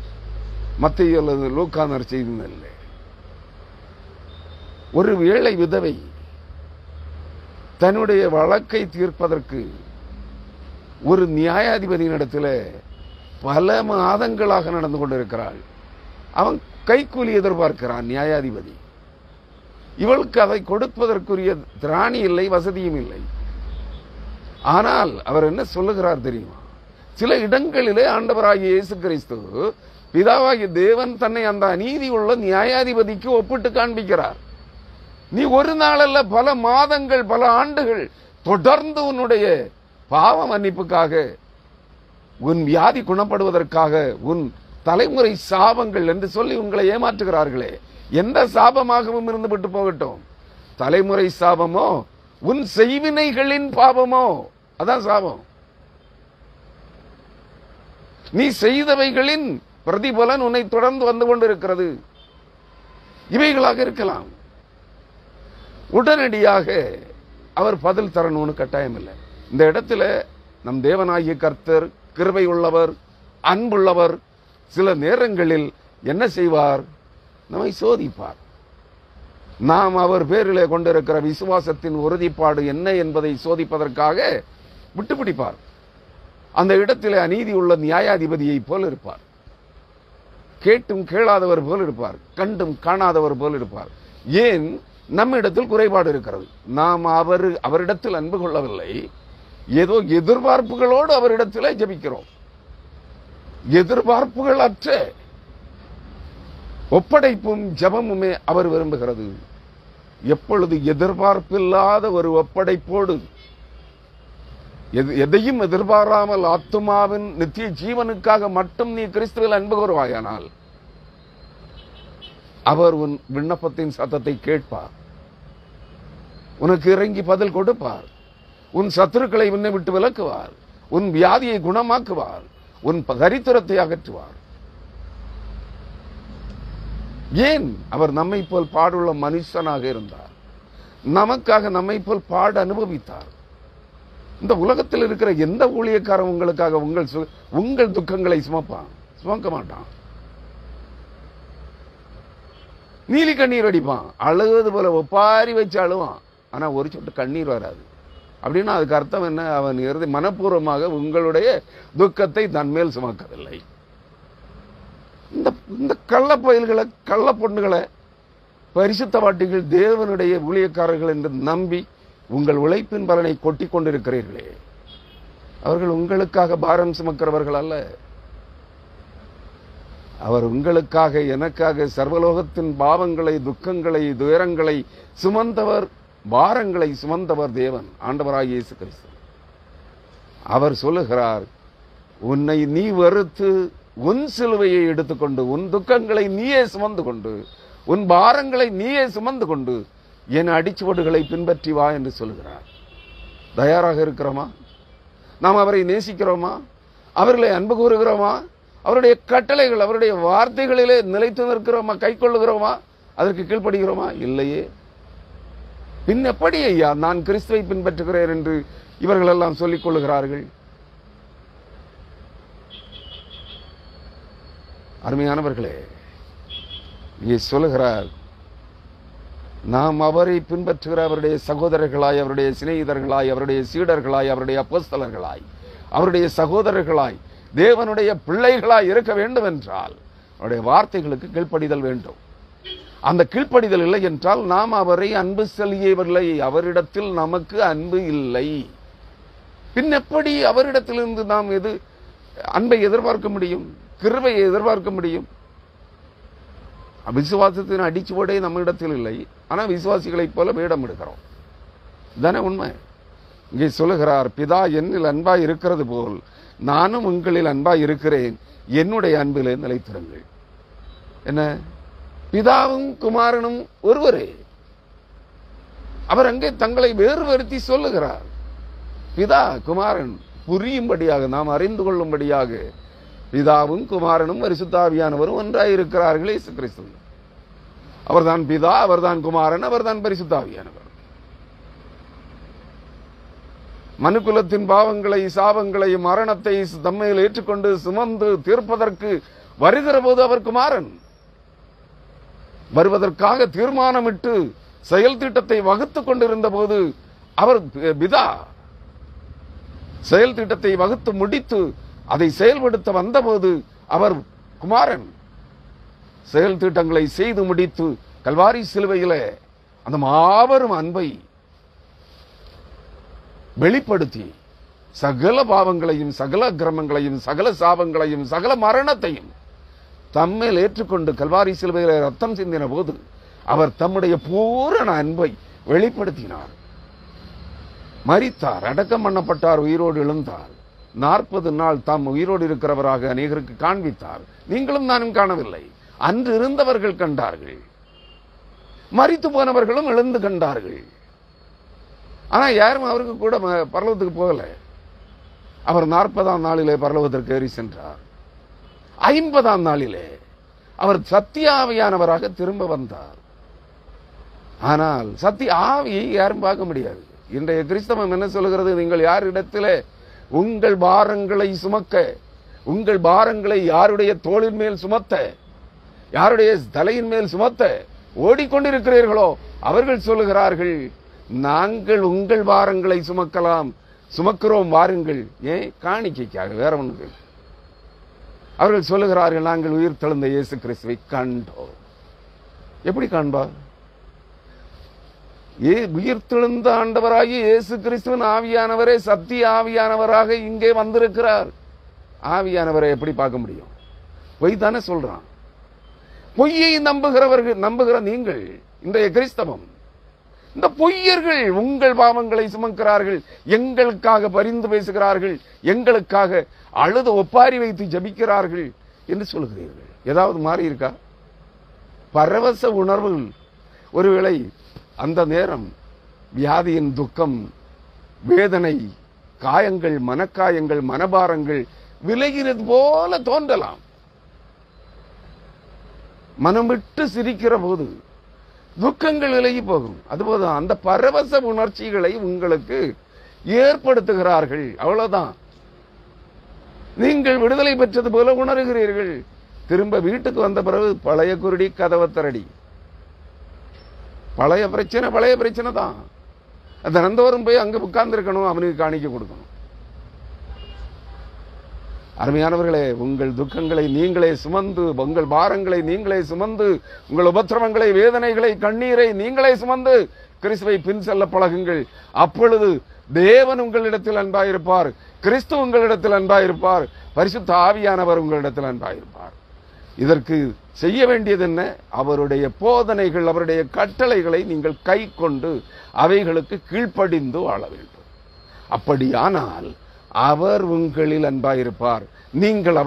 மத்தேயு அல்லது லூக்கா நற்செய்தியில் ஒரு ஏழை விதவை தன்னுடைய வழக்கை தீர்ப்பதற்கு ஒரு நியாயாதிபதியினிடத்தில் பல மாதங்களாக நடந்து கொண்டிருக்கிறாள். அவன் கைக்கூலி எதிர்பார்க்கிறான் நியாயாதிபதி. இவளுக்கு அதை கொடுப்பதற்குரிய திராணி இல்லை, வசதியும் இல்லை. ஆனால் அவர் என்ன சொல்லுகிறார் தெரியுமா? சில இடங்களிலே ஆண்டவராகிய இயேசு கிறிஸ்து பிதாவாகிய தேவன் தன்னை அந்த அநீதி உள்ள நியாயாதிபதிக்கு ஒப்பிட்டு காண்பிக்கிறார். நீ ஒரு நாள் அல்ல, பல மாதங்கள், பல ஆண்டுகள் தொடர்ந்து உன்னுடைய பாவ மன்னிப்புக்காக, உன் வியாதி குணப்படுவதற்காக, உன் தலைமுறை சாபங்கள் என்று சொல்லி உங்களை ஏமாற்றுகிறார்களே, எந்த சாபமாகவும் இருந்து விட்டு போகட்டும். தலைமுறை சாபமோ உன் செய்வினைகளின் பாவமோ, அதான் சாபம். நீ செய்தவைகளின் பிரதிபலன் உன்னை தொடர்ந்து வந்து கொண்டிருக்கிறது. இவைகளாக இருக்கலாம். உடனடியாக அவர் பதில் தரணும்னு கட்டாயம் இல்லை. இந்த இடத்துல நம் தேவனாகிய கர்த்தர் கிருபை உள்ளவர், அன்புள்ளவர். சில நேரங்களில் என்ன செய்வார்? நம்மை சோதிப்பார். நாம் அவர் பேரிலே கொண்டிருக்கிற விசுவாசத்தின் உறுதிப்பாடு என்ன என்பதை சோதிப்பதற்காக விட்டுப்பிடிப்பார். அந்த இடத்திலே அநீதி உள்ள நியாயாதிபதியை போல் இருப்பார். கேட்டும் கேளாதவர் போல் இருப்பார், கண்டும் காணாதவர் போல் இருப்பார். ஏன்? நம்மிடத்தில் குறைபாடு இருக்கிறது. நாம் அவரிடத்தில் அன்பு கொள்ளவில்லை. ஏதோ எதிர்பார்ப்புகளோடு அவரிடத்தில் ஜெபிக்கிறோம். எதிர்பார்ப்புகள் அற்ற ஒப்படைப்பும் ஜெபமுமே அவர் விரும்புகிறது. எப்பொழுது எதிர்பார்ப்பில்லாத ஒரு ஒப்படைப்போடு எதையும் எதிர்பாராமல் ஆத்துமாவின் நித்திய ஜீவனுக்காக மட்டும் நீ கிறிஸ்துவில் அன்பு கூறுவாயானால் அவர் உன் விண்ணப்பத்தின் சத்தத்தை கேட்பார், உனக்கு இறங்கி பதில் கொடுப்பார், உன் சத்துருக்களை உன்னை விட்டு விலக்குவார், உன் வியாதியை குணமாக்குவார், உன் தரித்திரத்தை அகற்றுவார். ஏன்? அவர் நம்மை போல் பாடுள்ள மனுஷனாக இருந்தார், நமக்காக நம்மை போல் பாடு அனுபவித்தார். இந்த உலகத்தில் இருக்கிற எந்த ஊழியக்காரன் உங்களுக்காக உங்கள் துக்கங்களை சுமக்க மாட்டான். நீலி கண்ணீர் அடிப்பான், அழுவது போல ஒப்பாரி வச்சு அழுவான், ஆனா ஒரு சொட்டு கண்ணீர் வராது. அப்படின்னா அதுக்கு அர்த்தம் என்ன? அவன் மனப்பூர்வமாக உங்களுடைய துக்கத்தை தன்மேல் சுமக்கவில்லை. இந்த கள்ள பயல்களை, கள்ள பொண்ணுகளை பரிசுத்த வாட்டிகள், தேவனுடைய ஊழியக்காரர்கள் என்று நம்பி உங்கள் உழைப்பின் பலனை கொட்டிக் கொண்டிருக்கிறீர்களே, அவர்கள் உங்களுக்காக பாரம் சுமக்கிறவர்கள் அல்ல. அவர் உங்களுக்காக, எனக்காக சர்வலோகத்தின் பாவங்களை, துக்கங்களை, துயரங்களை சுமந்தவர், பாரங்களை சுமந்தவர் தேவன், ஆண்டவராகிய இயேசு கிறிஸ்து. அவர் சொல்லுகிறார், உன்னை நீ வெறுத்து உன் சிலுவையை எடுத்துக்கொண்டு, உன் துக்கங்களை நீயே சுமந்து கொண்டு, உன் பாரங்களை நீயே சுமந்து கொண்டு என் அடிச்சுவடுகளை பின்பற்றி வா என்று சொல்லுகிறார். தயாராக இருக்கிறோமா? நாம் அவரை நேசிக்கிறோமா? அவர்களை அன்பு கூறுகிறோமா? அவருடைய கட்டளைகள், அவருடைய வார்த்தைகளிலே நிலைத்து நிற்கிறோமா? கை கொள்ளுகிறோமா? அதற்கு கீழ்ப்படுகிறோமா? இல்லையே. பின் எப்படி ஐயா நான் கிறிஸ்துவை பின்பற்றுகிறேன் என்று இவர்கள் எல்லாம் சொல்லிக் கொள்ளுகிறார்கள்? அருமையானவர்களே, இங்கே சொல்லுகிறார், நாம் அவரை பின்பற்றுகிற அவருடைய சகோதரர்களாய், அவருடைய சிநேகிதர்களாய், அவருடைய சீடர்களாய், அவருடைய அப்போஸ்தலர்களாய், அவருடைய சகோதரர்களாய், தேவனுடைய பிள்ளைகளாய் இருக்க வேண்டும் என்றால் அவருடைய வார்த்தைகளுக்கு கீழ்ப்படிதல் வேண்டும். அந்த கீழ்ப்படிதல் இல்லை என்றால் நாம் அவரை அன்பு செலுத்தவில்லை, அவரிடத்தில் நமக்கு அன்பு இல்லை. பின் எப்படி அவரிடத்திலிருந்து நாம் அன்பை எதிர்பார்க்க முடியும்? கிருபையை எதிர்பார்க்க முடியும்? விசுவாசத்தின் அடிச்சுவடே நம்மிடத்தில் இல்லை, ஆனால் விசுவாசிகளைப் போல வேடம் எடுக்கிறோம். தானே உண்மை? இங்கே சொல்லுகிறார், பிதா என்னில் அன்பாய் இருக்கிறது போல் நானும் உங்களில் அன்பாய் இருக்கிறேன், என்னுடைய அன்பிலே நிலைத்திருங்கள். என்ன? பிதாவும் குமாரனும் ஒருவரே. அவர் அங்கே தங்களை வேறுபடுத்தி சொல்லுகிறார். பிதா குமாரன் புரியும்படியாக, நாம் அறிந்து கொள்ளும்படியாக பிதாவும் குமாரனும் பரிசுத்த ஆவியானவரும் ஒன்றாயிருக்கிறார்கள். இயேசு கிறிஸ்து அவர்தான் பிதா, அவர்தான் குமாரன், அவர்தான் பரிசுத்த ஆவியானவர். மனுக்குலத்தின் பாவங்களை, சாபங்களை, மரணத்தை தம்மையில் ஏற்றுக்கொண்டு சுமந்து தீர்ப்பதற்கு வருகிற போது அவர் குமாரன். வருவதற்காக தீர்மானமிட்டு செயல் திட்டத்தை வகுத்துக் கொண்டிருந்த போது அவர் பிதா. செயல் திட்டத்தை வகுத்து முடித்து அதை செயல்படுத்த வந்தபோது அவர் குமாரன். செயல் திட்டங்களை செய்து முடித்து கல்வாரி சிலுவையிலே அந்த மாபெரும் அன்பை வெளிப்படுத்தி சகல பாவங்களையும், சகல கிரமங்களையும், சகல சாபங்களையும், சகல மரணத்தையும் தம்மேல் ஏற்றுக்கொண்டு கல்வாரி சிலுவையிலே ரத்தம் சிந்தின போது அவர் தம்முடைய பூரண அன்பை வெளிப்படுத்தினார். மரித்தார், அடக்கம் பண்ணப்பட்டார், உயிரோடு எழுந்தார். 40 நாள் தாம் உயிரோடு இருக்கிறவராக அநேகருக்கு காண்பித்தார். நீங்களும் நானும் காணவில்லை, அன்று இருந்தவர்கள் கண்டார்கள். மரித்து போனவர்களும் எழுந்து கண்டார்கள். ஆனா யாரும் அவருக்கு கூட பரலோகத்துக்கு போகல. அவர் 40ஆம் நாளிலே பரலோகத்திற்கு ஏறி சென்றார். 50ஆம் நாளிலே அவர் சத்திய ஆவியானவராக திரும்ப வந்தார். ஆனால் சத்திய ஆவியை யாரும் பார்க்க முடியாது. இன்றைய கிறிஸ்தவம் என்ன சொல்கிறது? நீங்கள் யாரிடத்திலே உங்கள் பாரங்களை சுமக்க, உங்கள் பாரங்களை யாருடைய தோளின் மேல் சுமத்த, யாருடைய தலையின் மேல் சுமத்த ஓடிக்கொண்டிருக்கிறீர்களோ அவர்கள் சொல்லுகிறார்கள், நாங்கள் உங்கள் பாரங்களை சுமக்கிறோம், வாருங்கள். ஏன்? காணிக்கைக்காக, வேற ஒன்று. அவர்கள் சொல்லுகிறார்கள், நாங்கள் உயிர் தெழுந்த இயேசு கிறிஸ்துவை கண்டோம். எப்படி காண்பார்? உயிர் தெழுந்த ஆண்டவராகி இயேசு கிறிஸ்துவின் ஆவியானவரே, சத்திய ஆவியானவராக இங்கே வந்திருக்கிறார். ஆவியானவரை எப்படி பார்க்க முடியும்? பொய் தானே சொல்றான். பொய்யை நம்புகிற நீங்கள், இன்றைய கிறிஸ்தவம், இந்த பொய்யர்கள் உங்கள் பாவங்களை சுமக்கிறார்கள், எங்களுக்காக பரிந்து பேசுகிறார்கள், எங்களுக்காக அழுது ஒப்பாரி வைத்து ஜபிக்கிறார்கள் என்று சொல்கிறீர்கள். ஏதாவது மாறி இருக்கா? பரவச உணர்வு. ஒருவேளை அந்த நேரம் வியாதியின் துக்கம், வேதனை, காயங்கள், மனக்காயங்கள், மனபாரங்கள் விலகிறது போல தோன்றலாம். மனம் விட்டு சிரிக்கிற போது துக்கங்கள் விலகி போகும். அதுபோது அந்த பரவச உணர்ச்சிகளை உங்களுக்கு ஏற்படுத்துகிறார்கள். அவ்வளவுதான். நீங்கள் விடுதலை பெற்றது போல உணர்கிறீர்கள். திரும்ப வீட்டுக்கு வந்த பிறகு பழைய குருடி கதவை திரடி. பழைய பிரச்சனை தான். தினந்தோறும் போய் அங்க உட்கார்ந்து இருக்கணும், அவனுக்கு காணிக்க கொடுக்கணும். அருமையானவர்களே, உங்கள் துக்கங்களை நீங்களே சுமந்து, உங்கள் பாரங்களை நீங்களே சுமந்து, உங்கள் உபத்திரவங்களை, வேதனைகளை, கண்ணீரை நீங்களே சுமந்து கிறிஸ்துவை பின் செல்ல பழகுங்கள். அப்பொழுது தேவன் உங்களிடத்தில் அன்பாயிருப்பார், கிறிஸ்து உங்களிடத்தில் அன்பாயிருப்பார், பரிசுத்த ஆவியானவர் உங்களிடத்தில் அன்பாயிருப்பார். இதற்கு செய்ய வேண்டியது என்ன? அவருடைய போதனைகள், அவருடைய கட்டளைகளை நீங்கள் கை கொண்டு அவைகளுக்கு கீழ்ப்படிந்து வாழ வேண்டும். அப்படியானால் அவர் உங்களில் அன்பாயிருப்பார், நீங்கள்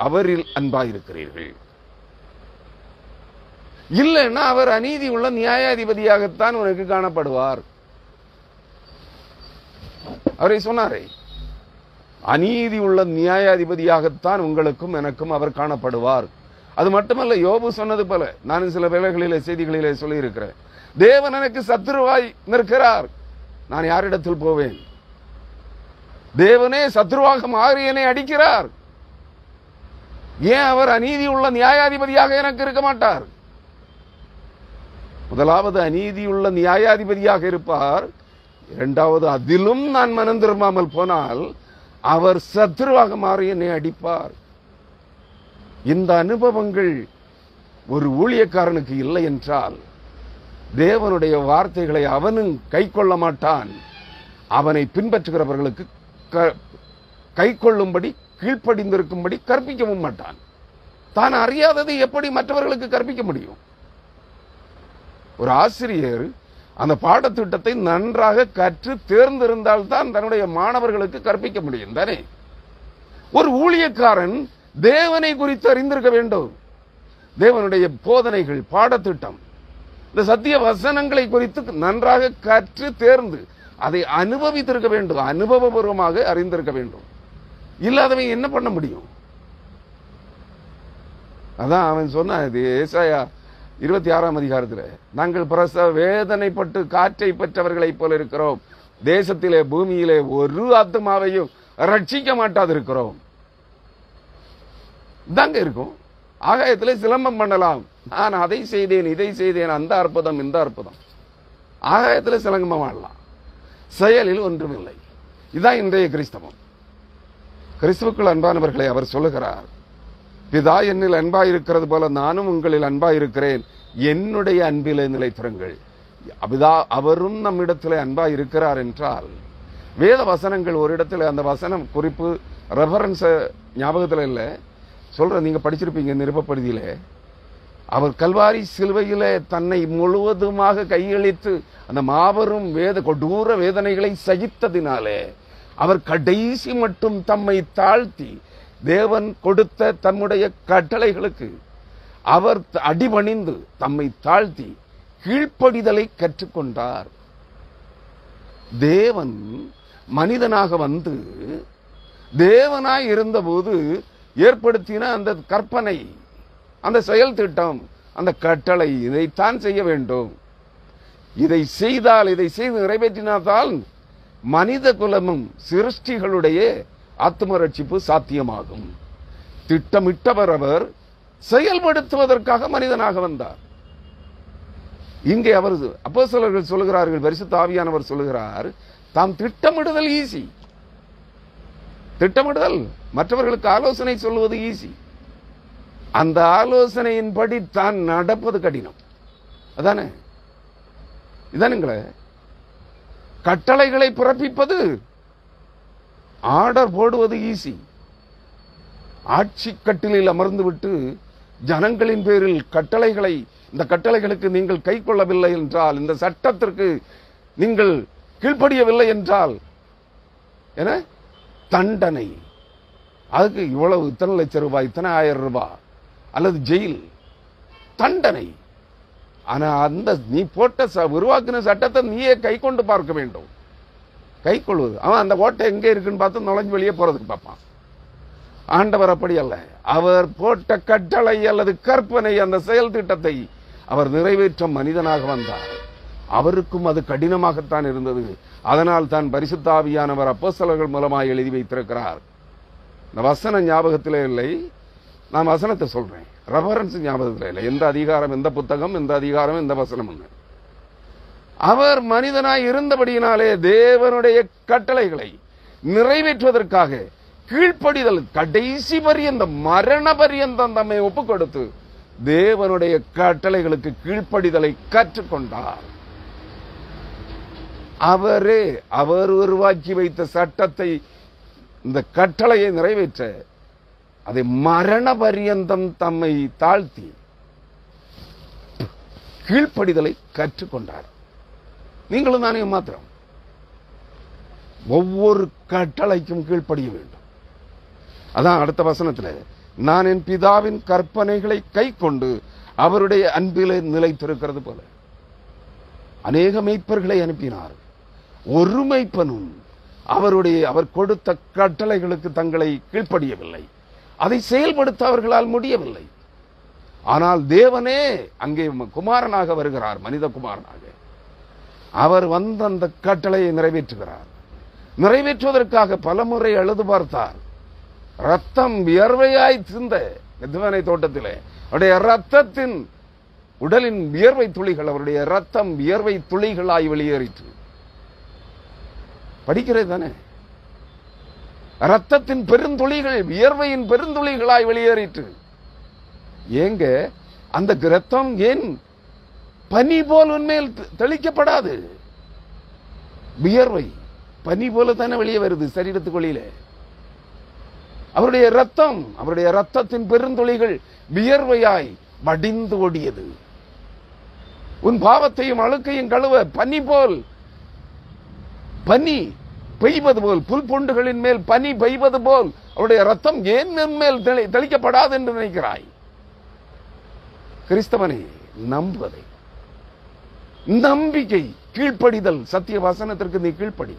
அவரில் அன்பாயிருக்கிறீர்கள். இல்லைன்னா அவர் அநீதி உள்ள நியாயாதிபதியாகத்தான் உனக்கு காணப்படுவார். அவரை சொன்னாரே, அநீதி உள்ள நியாயாதிபதியாகத்தான் உங்களுக்கும் எனக்கும் அவர் காணப்படுவார். அது மட்டுமல்ல, யோபு சொன்னது போல நான் சில வேளைகளிலே செய்திகளிலே சொல்லி இருக்கிறேன், தேவன் எனக்கு சத்துருவாய் நிற்கிறார், நான் யாரிடத்தில் போவேன்? தேவனே சத்ருவாக மாறி என்னை அடிக்கிறார். ஏன் அவர் அநீதி உள்ள நியாயாதிபதியாக எனக்கு இருக்க மாட்டார்? முதலாவது அநீதியுள்ள நியாயாதிபதியாக இருப்பார். இரண்டாவது, அதிலும் நான் மனம் திரும்பாமல் போனால் அவர் சத்ருவாக மாறி என்னை அடிப்பார். இந்த அனுபவங்கள் ஒரு ஊழியக்காரனுக்கு இல்லை என்றால் தேவனுடைய வார்த்தைகளை அவனும் கை கொள்ள மாட்டான். அவனை பின்பற்றுகிறவர்களுக்கு கை கொள்ளும்படி, கீழ்ப்படிந்திருக்கும்படி கற்பிக்கவும் மாட்டான். தான் அறியாததை எப்படி மற்றவர்களுக்கு கற்பிக்க முடியும்? ஒரு ஆசிரியர் அந்த பாடத்திட்டத்தை நன்றாக கற்று தேர்ந்திருந்தால் தான் தன்னுடைய மாணவர்களுக்கு கற்பிக்க முடியும் தானே? ஒரு ஊழியக்காரன் தேவனை குறித்து அறிந்திருக்க வேண்டும். தேவனுடைய போதனைகள், பாடத்திட்டம், இந்த சத்திய வசனங்களை குறித்து நன்றாக கற்று தேர்ந்து அதை அனுபவித்திருக்க வேண்டும், அனுபவபூர்வமாக அறிந்திருக்க வேண்டும். இல்லாதவன் என்ன பண்ண முடியும்? அதான் அவன் சொன்ன, ஏசாயா 26ஆம் அதிகாரத்தில், நாங்கள் பிரசவ வேதனைப்பட்டு காற்றை பெற்றவர்களைப் போல இருக்கிறோம், தேசத்திலே பூமியிலே ஒரு ஆத்துமாவையும் ரட்சிக்க மாட்டாது இருக்கிறோம். தாங்க இருக்கும். ஆகாயத்தில் சிலம்பம் பண்ணலாம், நான் அதை செய்தேன், இதை செய்தேன், அந்த அற்புதம், இந்த அற்புதம். ஆகாயத்தில் சிலம்பம் ஆடலாம், செயலில் ஒன்றுமில்லை. இதுதான் இன்றைய கிறிஸ்தவம். கிறிஸ்துவுக்குள் அன்பானவர்களை அவர் சொல்லுகிறார், பிதா என்னில் அன்பாயிருக்கிறது போல நானும் உங்களில் அன்பாயிருக்கிறேன், என்னுடைய அன்பிலே நிலைத்திருங்கள். அவரும் நம்மிடத்திலே அன்பாயிருக்கிறார் என்றால், வேத வசனங்கள் ஒரு இடத்துல, அந்த வசனம் குறிப்பு ரெஃபரன்ஸ் ஞாபகத்தில் இல்லை, சொல்ற, நீங்க படிச்சிருப்பீங்க நிருபப்படுதியிலே, அவர் கல்வாரி சிலுவையிலே தன்னை முழுவதுமாக கையளித்து அந்த மாபெரும் கொடூர வேதனைகளை சகித்ததினாலே அவர் கடைசி மட்டும் தம்மை தாழ்த்தி தேவன் கொடுத்த தம்முடைய கட்டளைகளுக்கு அவர் அடிபணிந்து தம்மை தாழ்த்தி கீழ்ப்படிதலை கற்றுக்கொண்டார். தேவன் மனிதனாக வந்து தேவனாய் இருந்தபோது ஏற்படுத்தின அந்த கற்பனை, அந்த செயல் திட்டம், அந்த கட்டளை, இதைத்தான் செய்ய வேண்டும், இதை செய்தால், இதை செய்து நிறைவேற்றினால்தான் மனித குலமும் சிருஷ்டிகளுடைய ஆத்ம ரட்சிப்பு சாத்தியமாகும். திட்டமிட்டவர் அவர், செயல்படுத்துவதற்காக மனிதனாக வந்தார். இங்கே அவர் அப்போஸ்தலர்கள் சொல்லுகிறார்கள், பரிசுத்த ஆவியானவர் சொல்லுகிறார், தாம் திட்டமிடுதல் ஈஸி. திட்டமிடுதல், மற்றவர்களுக்கு ஆலோசனை சொல்லுவது ஈஸி. அந்த ஆலோசனையின்படி தான் நடப்பது கடினம். அதானே? இதானுங்களே கட்டளைகளை பிறப்பிப்பது, ஆர்டர் போடுவது ஈஸி. ஆட்சி கட்டிலில் அமர்ந்து விட்டு ஜனங்களின் பேரில் கட்டளைகளை, இந்த கட்டளைகளுக்கு நீங்கள் கை கொள்ளவில்லை என்றால், இந்த சட்டத்திற்கு நீங்கள் கீழ்ப்படியவில்லை என்றால் என தண்டனை. அதுக்கு இவ்வளவு இத்தனை லட்சம் ரூபாய், இத்தனை 1000 ரூபாய் அல்லது ஜெயில் தண்டனை. ஆனா அந்த நீ போட்ட உருவாக்கின சட்டத்தை நீயே கை கொண்டு பார்க்க வேண்டும். கை கொள்வது, அவன் அந்த ஓட்டை எங்கே இருக்குன்னு பார்த்து நுழைஞ்சு வெளியே போறதுக்கு பார்ப்பான். ஆண்டவர் அப்படி அல்ல. அவர் போட்ட கட்டளை அல்லது கற்பனை, அந்த செயல் திட்டத்தை அவர் நிறைவேற்ற மனிதனாக வந்தார். அவருக்கும் அது கடினமாகத்தான் இருந்தது. அதனால் தான் பரிசுத்த ஆவியானவர் அப்போஸ்தலர்கள் மூலமாக எழுதி வைத்திருக்கிறார். இந்த வசனம் ஞாபகத்திலே இல்லை, நான் வசனத்தை சொல்றேன், ரெஃபரன்ஸ் ஞாபகத்தில் இல்லை. எந்த அதிகாரம், எந்த புத்தகம், எந்த அதிகாரம், எந்த வசனம். அவர் மனிதனாய் இருந்தபடியினாலே தேவனுடைய கட்டளைகளை நிறைவேற்றுவதற்காக கீழ்ப்படிதல், கடைசி பரியந்தம், மரண பரியந்தம் தம்மை ஒப்புக் கொடுத்து தேவனுடைய கட்டளைகளுக்கு கீழ்ப்படிதலை கற்றுக்கொண்டார். அவரே அவர் உருவாக்கி வைத்த சட்டத்தை, இந்த கட்டளையை நிறைவேற்ற அதை மரண பரியந்தம் தம்மை தாழ்த்தி கீழ்ப்படிதலை கற்றுக்கொண்டார். நீங்களும் நானே மாத்திரம் ஒவ்வொரு கட்டளைக்கும் கீழ்ப்படிய வேண்டும். அதான் அடுத்த வசனத்தில், நான் என் பிதாவின் கற்பனைகளை கை கொண்டு அவருடைய அன்பிலே நிலைத்திருக்கிறது போல. அநேக மெய்ப்பர்களை அனுப்பினார், ஒரு மெய்ப்பனும் அவர் கொடுத்த கட்டளைகளுக்கு தங்களை கீழ்ப்படியவில்லை. அதை செயல்படுத்த அவர்களால் முடியவில்லை. ஆனால் தேவனே அங்கே குமாரனாக வருகிறார், மனித குமாரனாக. அவர் வந்த அந்த கட்டளையை நிறைவேற்றுகிறார். நிறைவேற்றுவதற்காக பலமுறை அழுது பார்த்தார். ரத்தம் வியர்வையாய் சிந்த கெத்செமனே தோட்டத்திலே அவருடைய ரத்தத்தின், உடலின் வியர்வை துளிகள், அவருடைய ரத்தம் வியர்வை துளிகளாய் வெளியேறிற்று. படிக்கிறது தானே, ரத்தத்தின் பெருந்துளிகள் வியர்வையின் பெருந்துளிகளாய் வெளியேறிற்று. ஏங்க அந்த ரத்தம் ஏன் பனி போல் உண்மையில் தெளிக்கப்படாது? வியர்வை பனி போல தானே வெளியே வருது சரீரத்துக்குள்ளிலே. அவருடைய ரத்தம், அவருடைய ரத்தத்தின் பெருந்துளிகள் வியர்வையாய் வடிந்து ஓடியது. உன் பாவத்தையும் அழுக்கையும் கழுவ பனி போல், பனி பெய்வது போல், புல் பூண்டுகளின் மேல் பனி பெய்வது போல் அவருடைய ரத்தம் ஏன் மேல் தெளிக்கப்படாது என்று நினைக்கிறாய்? கிறிஸ்தவனை நம்புவதை, நம்பிக்கை, கீழ்ப்படிதல், சத்திய வசனத்திற்கு நீ கீழ்ப்படி.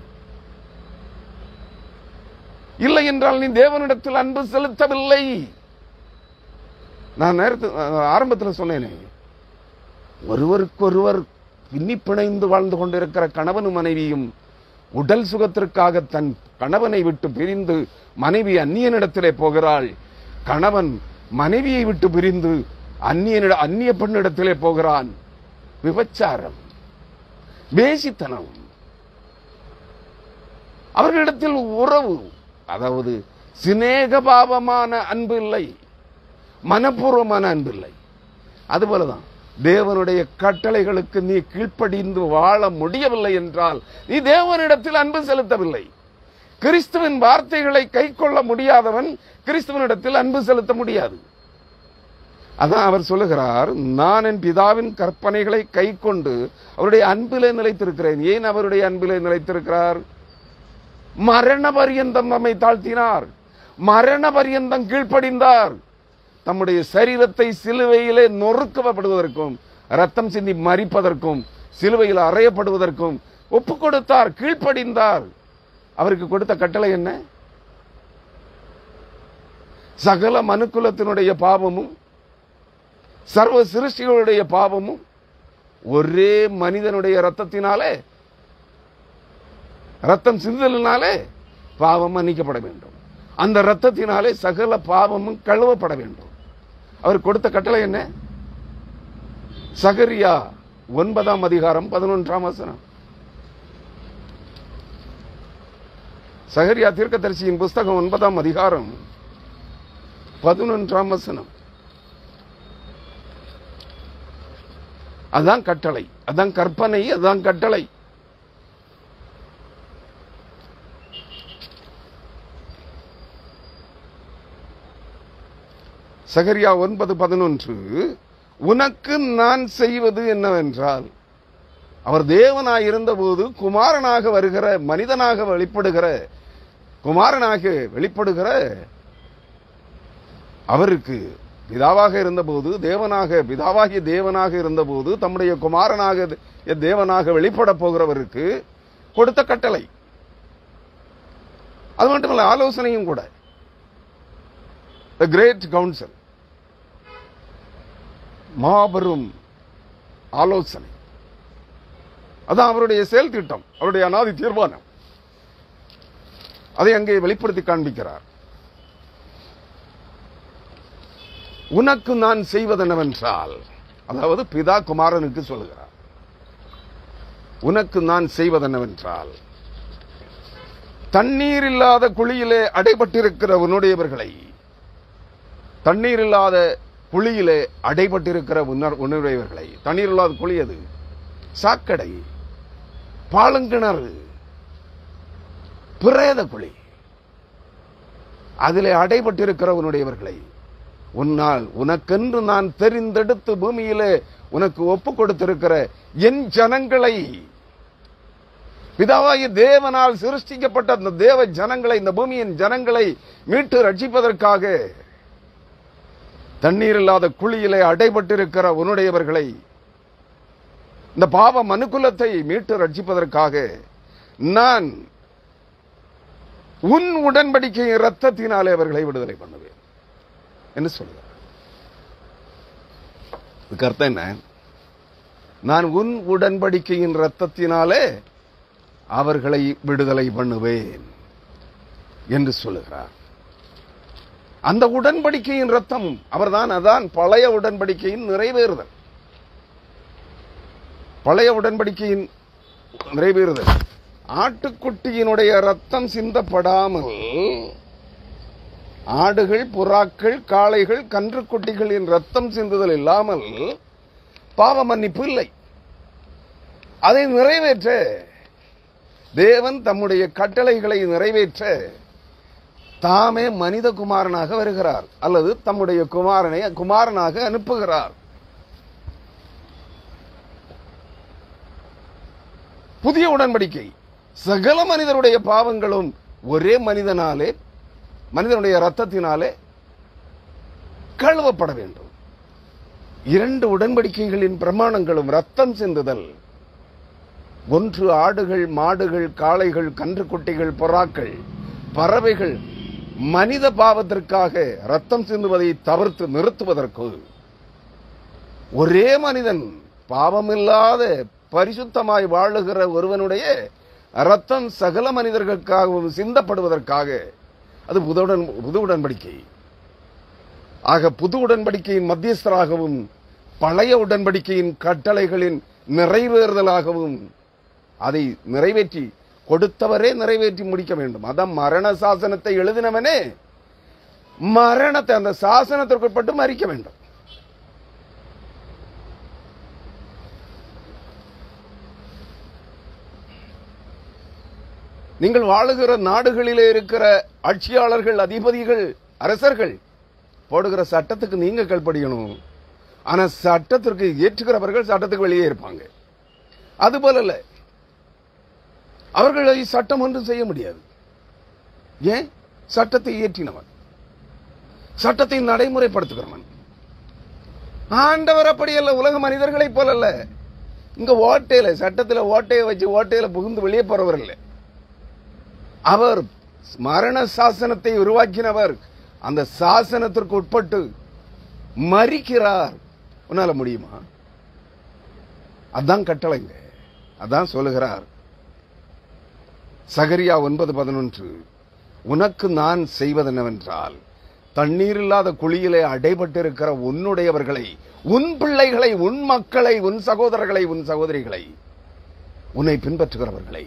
இல்லை என்றால் நீ தேவனிடத்தில் அன்பு செலுத்தவில்லை. நான் ஆரம்பத்தில் சொன்னேனே, ஒருவருக்கொருவர் பின்னி பிணைந்து வாழ்ந்து கொண்டிருக்கிற கணவனும் மனைவியும் உடல் சுகத்திற்காக தன் கணவனை விட்டு பிரிந்து மனைவி அந்நியனிடத்திலே போகிறாள். கணவன் மனைவியை விட்டு பிரிந்து அந்நிய பெண்ணிடத்திலே போகிறான். விபச்சாரம், வேசித்தனம். அவர்களிடத்தில் உறவு, அதாவது சிநேகபாவமான அன்பு இல்லை, மனப்பூர்வமான அன்பு இல்லை. அதுபோலதான் தேவனுடைய கட்டளைகளுக்கு நீ கீழ்ப்படிந்து வாழ முடியவில்லை என்றால் நீ தேவனிடத்தில் அன்பு செலுத்தவில்லை. கிறிஸ்துவின் வார்த்தைகளை கை கொள்ள முடியாதவன் கிறிஸ்துவனிடத்தில் அன்பு செலுத்த முடியாது. அதான் அவர் சொல்லுகிறார், நான் என் பிதாவின் கற்பனைகளை கை கொண்டு அவருடைய அன்பிலே நிலைத்திருக்கிறேன். ஏன் அவருடைய அன்பிலே நிலைத்திருக்கிறார்? மரண பரியந்தம் நம்மை தாழ்த்தினார், மரண பரியந்தம் கீழ்ப்படிந்தார். தம்முடைய சரீரத்தை சிலுவையிலே நொறுக்கப்படுவதற்கும், ரத்தம் சிந்தி மரிப்பதற்கும், சிலுவையில் அறையப்படுவதற்கும் ஒப்பு கொடுத்தார், கீழ்ப்படிந்தார். அவருக்கு கொடுத்த கட்டளை என்ன? சகல மனுக்குலத்தினுடைய பாவமும் சர்வ சிருஷ்டிகளுடைய பாவமும் ஒரே மனிதனுடைய ரத்தத்தினாலே, ரத்தம் சிந்துதலினாலே பாவம் மன்னிக்கப்பட வேண்டும். அந்த ரத்தத்தினாலே சகல பாவமும் கழுவப்பட வேண்டும். அவர் கொடுத்த கட்டளை என்ன? சகரியா 9ஆம் அதிகாரம் 11ஆம் வசனம். சகரியா தீர்க்கதரிசியின் புஸ்தகம் 9ஆம் அதிகாரம் 11ஆம் வசனம். அதான் கட்டளை, அதான் கற்பனை, அதான் கட்டளை. சகரியா 9:11, உனக்கு நான் செய்வது என்னவென்றால், அவர் தேவனாய் இருந்தபோது குமாரனாக வருகிற, மனிதனாக வெளிப்படுகிற, குமாரனாக வெளிப்படுகிற அவருக்கு பிதாவாக இருந்தபோது, பிதாவாகிய தேவனாக இருந்தபோது, தம்முடைய குமாரனாக தேவனாக வெளிப்பட போகிறவருக்கு கொடுத்த கட்டளை. அது மட்டுமல்ல, ஆலோசனையும் கூட. கிரேட் கவுன்சில், மாபெரும் ஆலோசனை. அதான் அவருடைய செயல் திட்டம், அவருடைய அநாதி தீர்மானம். அதை அங்கே வெளிப்படுத்தி காண்பிக்கிறார். உனக்கு நான் செய்வதென்னவென்றால், அதாவது பிதா குமாரனுக்கு சொல்லுகிறார், உனக்கு நான் செய்வதென்னவென்றால், தண்ணீர் இல்லாத குழியிலே அடைபட்டிருக்கிற உன்னுடையவர்களை, தண்ணீர் இல்லாத குழியிலே அடைபட்டிருக்கிற உன்னுடையவர்களை, தண்ணீர் இல்லாத குழி அது சாக்கடை, பாலங்கிணறு, பிரேத குழி, அதிலே அடைபட்டிருக்கிற உன்னுடையவர்களை உன்னால் உனக்கென்று நான் தெரிந்தெடுத்து பூமியிலே உனக்கு ஒப்பு கொடுத்திருக்கிற என் ஜனங்களை, பிதாவாகிய தேவனால் சிருஷ்டிக்கப்பட்ட அந்த தேவ ஜனங்களை, இந்த பூமியின் ஜனங்களை மீட்டு ரட்சிப்பதற்காக, தண்ணீர் இல்லாத குழியிலே அடைபட்டிருக்கிற உன்னுடையவர்களை, இந்த பாவ மனுக்குலத்தை மீட்டு ரட்சிப்பதற்காக நான் உன் உடன்படிக்கையின் இரத்தத்தினாலே அவர்களை விடுதலை பண்ணுவேன் என்று சொல்லுகிறார். இதுக்கு அர்த்தம் என்ன? நான் உன் உடன்படிக்கையின் இரத்தத்தினாலே அவர்களை விடுதலை பண்ணுவேன் என்று சொல்லுகிறார். அந்த உடன்படிக்கையின் இரத்தம் அவர்தான். அதான் பழைய உடன்படிக்கையின் நிறைவேறுதல். பழைய உடன்படிக்கையின் நிறைவேறுதல். ஆட்டுக்குட்டியினுடைய ரத்தம் சிந்தப்படாமல் ஆடுகள், புறாக்கள், காளைகள், கன்றுக்குட்டிகளின் ரத்தம் சிந்துதல் இல்லாமல் பாவ மன்னிப்பு இல்லை. அதை நிறைவேற்ற தேவன் தம்முடைய கட்டளைகளை நிறைவேற்ற தாமே மனித குமாரனாக வருகிறார், அல்லது தம்முடைய குமாரனாக அனுப்புகிறார். புதிய உடன்படிக்கை, சகல மனிதருடைய பாவங்களும் ஒரே மனிதனாலே, மனிதனுடைய ரத்தத்தினாலே கழுவப்பட வேண்டும். இரண்டு உடன்படிக்கைகளின் பிரமாணங்களும் ரத்தம் சிந்துதல். ஒன்று ஆடுகள், மாடுகள், காளைகள், கன்றுக்குட்டிகள், புறாக்கள், பறவைகள் மனித பாவத்திற்காக ரத்தம் சிந்துவதை தவிர்த்து நிறுத்துவதற்கு ஒரே மனிதன், பாவமில்லாத பரிசுத்தமாய் வாழுகிற ஒருவனுடைய ரத்தம் சகல மனிதர்களுக்காகவும் சிந்தப்படுவதற்காக, அது புது உடன்படிக்கை. ஆக புது உடன்படிக்கையின் மத்தியஸ்தராகவும் பழைய உடன்படிக்கையின் கட்டளைகளின் நிறைவேறுதலாகவும் அதை நிறைவேற்றி கொடுத்தவரே நிறைவேற்றி முடிக்க வேண்டும். அதான் மரண சாசனத்தை எழுதினவனே மரணத்தை அந்த சாசனத்திற்குட்பட்டு மறிக்க வேண்டும். நீங்கள் வாழுகிற நாடுகளிலே இருக்கிற ஆட்சியாளர்கள், அதிபதிகள், அரசர்கள் போடுகிற சட்டத்துக்கு நீங்க கீழ்ப்படியணும். ஆனா சட்டத்திற்கு ஏற்றுகிறவர்கள் சட்டத்துக்கு வெளியே இருப்பாங்க. அதுபோல இல்ல, அவர்களை சட்டம் ஒன்றும் செய்ய முடியாது. ஏன்? சட்டத்தை இயற்றினவன், சட்டத்தை நடைமுறைப்படுத்துகிறவன் ஆண்டவர். அப்படி அல்ல, உலக மனிதர்களை போல அல்ல. இங்க ஓட்டையில, சட்டத்தில் ஓட்டையை வச்சு ஓட்டையில புகுந்து வெளியே போறவர் இல்லை. அவர் மரண சாசனத்தை உருவாக்கினவர். அந்த சாசனத்திற்கு உட்பட்டு மறிக்கிறார். உன்னால முடியுமா? அதான் கட்டளைங்க. அதான் சொல்லுகிறார் சகரியா 9:11, உனக்கு நான் செய்வதென்னவென்றால், தண்ணீர் இல்லாத குழியிலே அடைபட்டிருக்கிற உன்னுடையவர்களை, உன் பிள்ளைகளை, உன் மக்களை, உன் சகோதரர்களை, உன் சகோதரிகளை, உன்னை பின்பற்றுகிறவர்களை,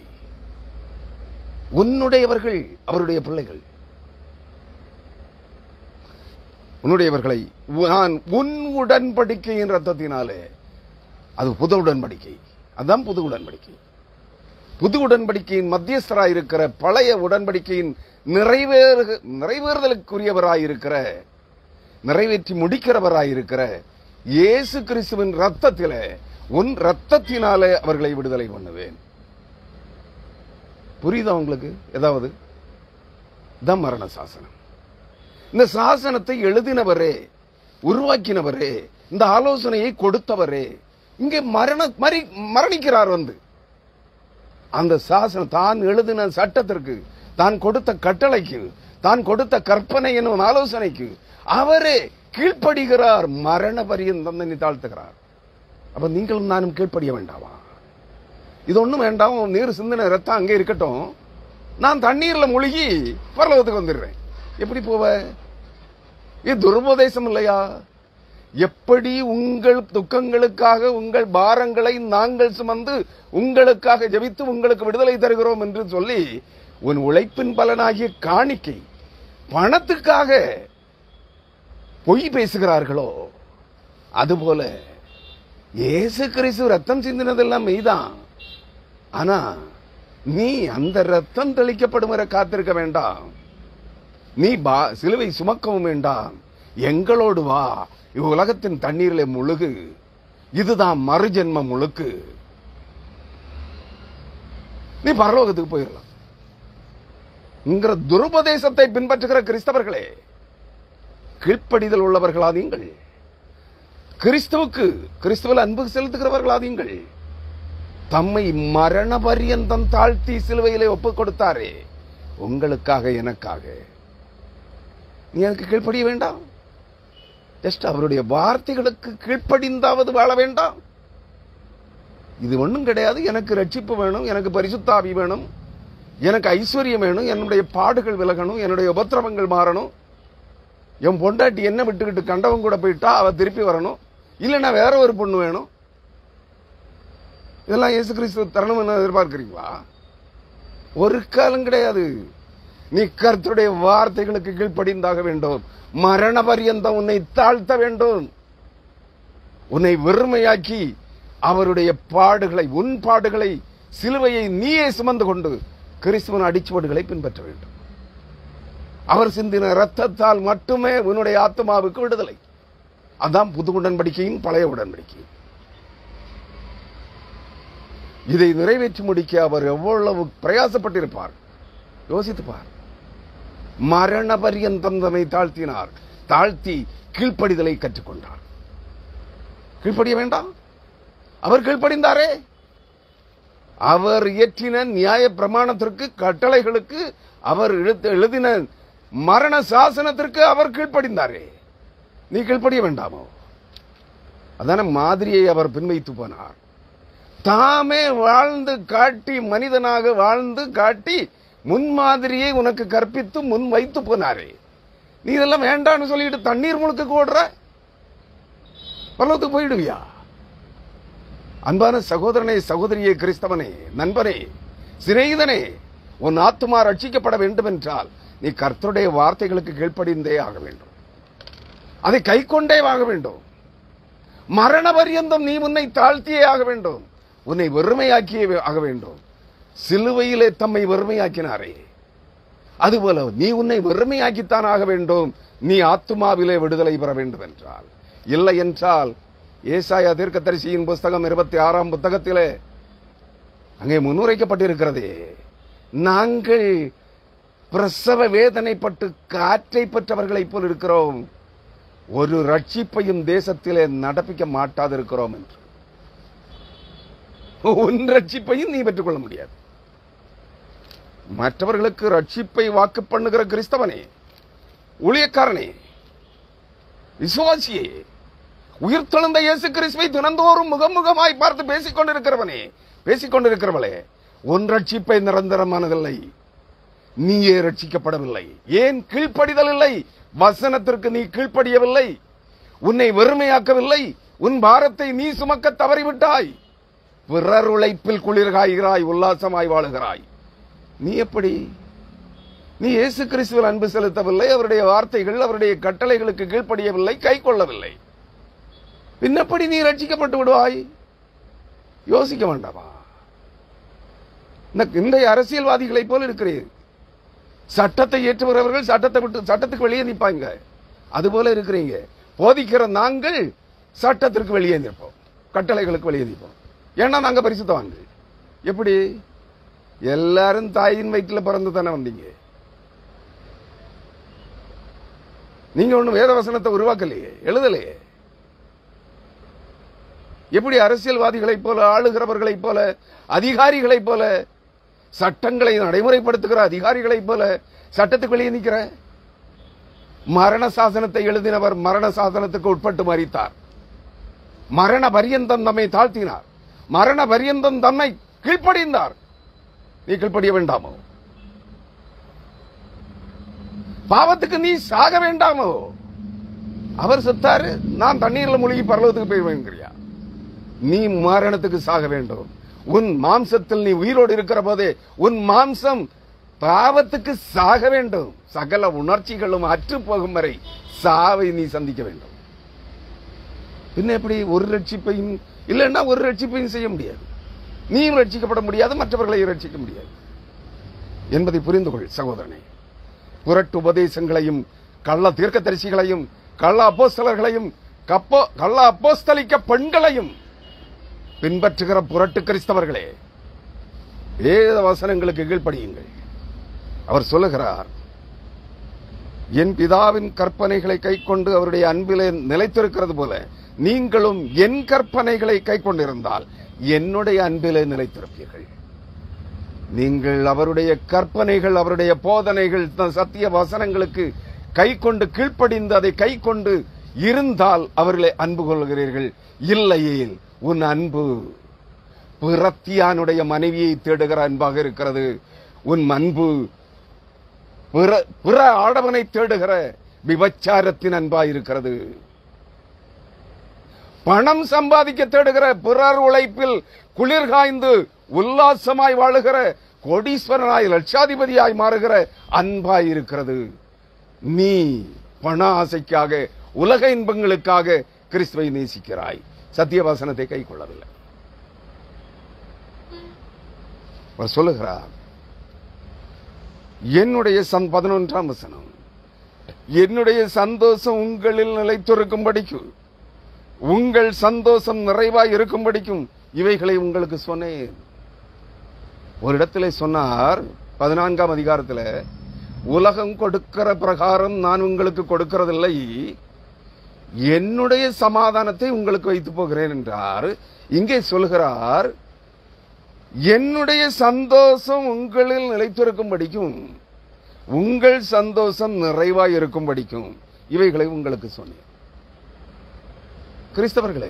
உன்னுடையவர்கள், அவருடைய பிள்ளைகள், உன்னுடையவர்களை நான் உன் உடன்படிக்கையின் ரத்தத்தினாலே, அது புது உடன்படிக்கை. அதுதான் புது உடன்படிக்கை. புது உடன்படிக்கையின் மத்தியஸ்தராயிருக்கிற, பழைய உடன்படிக்கையின் நிறைவேறுதலுக்குரியவராயிருக்கிற, நிறைவேற்றி முடிக்கிறவராயிருக்கிற இயேசு கிறிஸ்துவின் ரத்தத்திலே உன் ரத்தத்தினாலே அவர்களை விடுதலை பண்ணுவேன். புரியுதா உங்களுக்கு? ஏதாவது தான் மரண சாசனம். இந்த சாசனத்தை எழுதினவரே, உருவாக்கினவரே, இந்த ஆலோசனையை கொடுத்தவரே இங்கே மரணிக்கிறார். அந்த சாசனம் தான் எழுதின சட்டத்திற்கு, தான் கொடுத்த கட்டளைக்கு, தான் கொடுத்த கற்பனை என்னும் ஆலோசனைக்கு அவரே கீழ்ப்படுகிறார். மரண பரியந்தம் தன்னை தாழ்த்துகிறார். அப்ப நீங்களும் நானும் கீழ்ப்படிய வேண்டாமா? இது ஒண்ணும் வேண்டாம், நீர் சிந்தனை ரத்தம் அங்கே இருக்கட்டும், நான் தண்ணீர்ல மூழ்கி பரலோகத்துக்கு வந்துடுறேன். எப்படி போவ? இது துருபதேசம் இல்லையா? எப்படி உங்கள் துக்கங்களுக்காக உங்கள் பாரங்களை நாங்கள் சுமந்து உங்களுக்காக ஜெபித்து உங்களுக்கு விடுதலை தருகிறோம் என்று சொல்லி உன் உழைப்பின் பலனாகிய காணிக்கை பணத்துக்காக பொய் பேசுகிறார்களோ, அதுபோல இயேசு கிறிஸ்து ரத்தம் சிந்தினதெல்லாம் மெய்தான். ஆனா நீ அந்த ரத்தம் தெளிக்கப்படும் வரை காத்திருக்க வேண்டாம். நீ சிலுவை சுமக்கவும் வேண்டாம். எங்களோடு வா, உலகத்தின் தண்ணீரிலே முழுகு. இதுதான் மறுஜென்ம முழுக்கு. நீ பரலோகத்துக்கு போயிடலாம். துருபதேசத்தை பின்பற்றுகிற கிறிஸ்தவர்களே, கீழ்ப்படிதல் உள்ளவர்களாதீங்கள். கிறிஸ்துவில் அன்பு செலுத்துகிறவர்களாதீங்கள். தம்மை மரண பரியந்தம் தாழ்த்தி சிலுவையிலே ஒப்புக் கொடுத்தாரே, உங்களுக்காக எனக்காக. நீ எனக்கு கீழ்ப்படிய வேண்டாம். ஜஸ்ட் அவருடைய வார்த்தைகளுக்கு கீழ்ப்படிந்தாவது வாழ வேண்டாம். இது ஒண்ணும் கிடையாது. எனக்கு ரட்சிப்பு வேணும், எனக்கு பரிசுத்தாவி வேணும், எனக்கு ஐஸ்வர்யம் வேணும், என்னுடைய பாடுகள் விலகணும், என்னுடைய உபத்திரவங்கள் மாறணும், என் பொண்டாட்டி என்ன விட்டுக்கிட்டு கண்டவன் கூட போயிட்டா அவ திருப்பி வரணும், இல்லைன்னா வேற ஒரு பொண்ணு வேணும். இதெல்லாம் இயேசு கிறிஸ்து தரணும் என்ன எதிர்பார்க்கிறீங்களா? ஒரு காலம் கிடையாது. நீ கர்த்தருடைய வார்த்தைகளுக்கு கீழ்ப்படிந்தாக வேண்டும். மரண பரியந்தம் உன்னை தாழ்த்த வேண்டும். உன்னை வெறுமையாக்கி அவருடைய பாடுகளை, உன் பாடுகளை, சிலுவையை நீயே சுமந்து கொண்டு கிறிஸ்துவின் அடிச்சுவடுகளை பின்பற்ற வேண்டும். அவர் சிந்தின ரத்தத்தால் மட்டுமே உன்னுடைய ஆத்மாவுக்கு விடுதலை. அதான் புது உடன்படிக்கையும் பழைய உடன்படிக்கை. இதை நிறைவேற்றி முடிக்க அவர் எவ்வளவு பிரயாசப்பட்டிருப்பார் யோசித்துப்பார். மரண பரியந்தம் தம்மை தாழ்த்தினார். தாழ்த்தி கீழ்ப்படிதலை கற்றுக்கொண்டார். கீழ்ப்படிய வேண்டாம். அவர் கீழ்ப்படிந்தாரே. அவர் இயற்றின நியாய பிரமாணத்திற்கு, கட்டளைகளுக்கு, அவர் எழுதின மரண சாசனத்திற்கு அவர் கீழ்ப்படிந்தாரே. நீ கீழ்ப்படிய வேண்டாமோ? அதான மாதிரியை அவர் பின்வைத்து போனார். தாமே வாழ்ந்து காட்டி, மனிதனாக வாழ்ந்து காட்டி முன்மாதிரியை உனக்கு கற்பித்து முன் வைத்து போனாரே. நீ இதெல்லாம் வேண்டான்னு சொல்லிட்டு தண்ணீர் முழுக்க ஓடுற, பரலோகத்துக்கு போயிடுவியா? அன்பான சகோதரனே, சகோதரியே, கிறிஸ்தவனே, நண்பனே, சிநேகிதனே, உன் ஆத்துமா ரட்சிக்கப்பட வேண்டும் என்றால் நீ கர்த்தருடைய வார்த்தைகளுக்கு கீழ்ப்படிந்தே ஆக வேண்டும். அதை கை கொண்டே ஆக வேண்டும். மரண பரியந்தம் நீ உன்னை தாழ்த்தியே ஆக வேண்டும். உன்னை வெறுமையாக்கியே ஆக வேண்டும். சிலுவையிலே தம்மை வெறுமையாக்கினாரே, அதுபோல நீ உன்னை வெறுமையாக்கித்தான் ஆக வேண்டும். நீ ஆத்துமாவிலே விடுதலை பெற வேண்டும் என்றால். இல்லை என்றால் ஏசாயா தீர்க்கதரிசியின் புஸ்தகம் 26ஆம் புத்தகத்திலே அங்கே முன்னுரைக்கப்பட்டிருக்கிறதே, நாங்கள் பிரசவ வேதனைப்பட்டு காற்றை பெற்றவர்களை போல் இருக்கிறோம், ஒரு ரட்சிப்பையும் தேசத்திலே நடப்பிக்க மாட்டாதிருக்கிறோம் என்று. உன் ரட்சிப்பையும் நீ பெற்றுக்கொள்ள முடியாது. மற்றவர்களுக்கு ரட்சிப்பை வாக்கு பண்ணுகிற கிறிஸ்தவனே, ஊழியக்காரனே, விசுவாசியே, உயிர்த்தெழுந்த இயேசு கிறிஸ்துவை தினந்தோறும் முகமுகமாய் பார்த்து பேசிக்கொண்டிருக்கிறவனே, பேசிக்கொண்டிருக்கிறவளே, உன் ரட்சிப்பை நிரந்தரமானதில்லை. நீயே ரட்சிக்கப்படவில்லை. ஏன் கீழ்ப்படிதல் இல்லை? வசனத்திற்கு நீ கீழ்ப்படியவில்லை. உன்னை வெறுமையாக்கவில்லை. உன் பாரத்தை நீ சுமக்க தவறிவிட்டாய். பிறர் உழைப்பில் குளிர்காய்கிறாய், உல்லாசமாய் வாழுகிறாய். நீ எப்படி? நீ இயேசு கிறிஸ்துவில் அன்பு செலுத்தவில்லை. அவருடைய வார்த்தைகள், அவருடைய கட்டளைகளுக்கு கீழ்ப்படியவில்லை, கை கொள்ளவில்லை. பின்னப்படி நீ ரட்சிக்கப்பட்டு விடுவாய்? யோசிக்க வேண்டாமா? இன்றைய அரசியல்வாதிகளை போல இருக்கிறீர்கள். சட்டத்தை ஏற்றுகிறவர்கள் சட்டத்துக்கு வெளியே நிற்பாங்க. அதுபோல இருக்கிறீங்க. போதிக்கிற நாங்கள் சட்டத்திற்கு வெளியே நிற்போம். கட்டளைகளுக்கு வழியளிப்போம். ஏன்னா நாங்க பரிசுத்தவான்கள். எப்படி? எல்லாரும் தாயின் வயிற்றுல பிறந்து தானே வந்தீங்க. நீங்க ஒண்ணும் வேத வசனத்தை உருவாக்கலையே, எழுதலையே. எப்படி அரசியல்வாதிகளைப் போல, ஆளுகிறவர்களைப் போல, அதிகாரிகளைப் போல, சட்டங்களை நடைமுறைப்படுத்துகிற அதிகாரிகளைப் போல சட்டத்துக்கு வெளியே நிற்கிற? மரண சாசனத்தை எழுதினவர் மரண சாசனத்துக்கு உட்பட்டு மரித்தார். மரண பரியந்தம் தம்மை தாழ்த்தினார். மரண பரியந்தம் தம்மை கீழ்ப்படிந்தார். நீ கீழ்ப்படிய வேண்டாமோ? பாவத்துக்கு நீ சாக வேண்டாமோ? அவர் செத்தாரு, நான் தண்ணீர்ல மூழ்கி பரலோகத்துக்கு போயிருவேங்கிறியா? நீ மரணத்துக்கு சாக வேண்டும். உன் மாம்சத்தில் நீ உயிரோடு இருக்கிற போதே உன் மாம்சம் பாவத்துக்கு சாக வேண்டும். சகல உணர்ச்சிகளும் அற்று போகும் வரை சாவை நீ சந்திக்க வேண்டும். பின்ன எப்படி ஒரு ரட்சிப்பையும் இல்லைன்னா ஒரு ரட்சிப்பையும் செய்ய முடியாது. நீயும் ரட்சிக்கப்பட முடியாது, மற்றவர்களையும் ரட்சிக்க முடியாது என்பதை புரிந்து கொள் சகோதரனே. புரட்டு உபதேசங்களையும் கள்ள தீர்க்கதரிசிகளையும் கள்ள அப்போஸ்தலர்களையும் கள்ள அப்போஸ்தலிக்க பெண்களையும் பின்பற்றுகிற புரட்டு கிறிஸ்தவர்களே, வேத வசனங்களுக்கு கீழ்ப்படியுங்கள். அவர் சொல்லுகிறார், என் பிதாவின் கற்பனைகளை கைக்கொண்டு அவருடைய அன்பிலே நிலைத்திருக்கிறது போல நீங்களும் என் கற்பனைகளை கைக்கொண்டிருந்தால் என்னுடைய அன்பிலே நிலைத்திருப்பீர்கள். நீங்கள் அவருடைய கற்பனைகள், அவருடைய போதனைகள், சத்திய வசனங்களுக்கு கைக்கொண்டு கீழ்ப்படிந்து அதை கைக்கொண்டு இருந்தால் அவர்களை அன்பு கொள்கிறீர்கள். இல்லையேல் உன் அன்பு பிறத்தியானுடைய மனைவியை தேடுகிற அன்பாக இருக்கிறது. உன் அன்பு பிற ஆடவனை தேடுகிற விபச்சாரத்தின் அன்பாக இருக்கிறது. பணம் சம்பாதிக்க தேடுகிற, பிறர் உழைப்பில் குளிர் காய்ந்து உல்லாசமாய் வாழுகிற, கோடீஸ்வரனாய் லட்சாதிபதியாய் மாறுகிற அன்பாய் இருக்கிறது. நீ பண ஆசைக்காக, உலக இன்பங்களுக்காக கிறிஸ்துவை நேசிக்கிறாய், சத்தியவாசனத்தை கை கொள்ளவில்லை. சொல்லுகிறார், என்னுடைய 11ஆம் வசனம், என்னுடைய சந்தோஷம் உங்களில் நிலைத்திருக்கும்படிக்கு, உங்கள் சந்தோஷம் நிறைவாய் இருக்கும்படிக்கும் இவைகளை உங்களுக்கு சொன்னேன். ஒரு இடத்துல சொன்னார், 14ஆம் அதிகாரத்தில், உலகம் கொடுக்கிற பிரகாரம் நான் உங்களுக்கு கொடுக்கிறதில்லை, என்னுடைய சமாதானத்தை உங்களுக்கு வைத்து போகிறேன் என்றார். இங்கே சொல்கிறார், என்னுடைய சந்தோஷம் உங்களில் நிலைத்திருக்கும்படிக்கும் உங்கள் சந்தோஷம் நிறைவாய் இருக்கும்படிக்கும் இவைகளை உங்களுக்கு சொன்னேன். கிறிஸ்தவர்களே,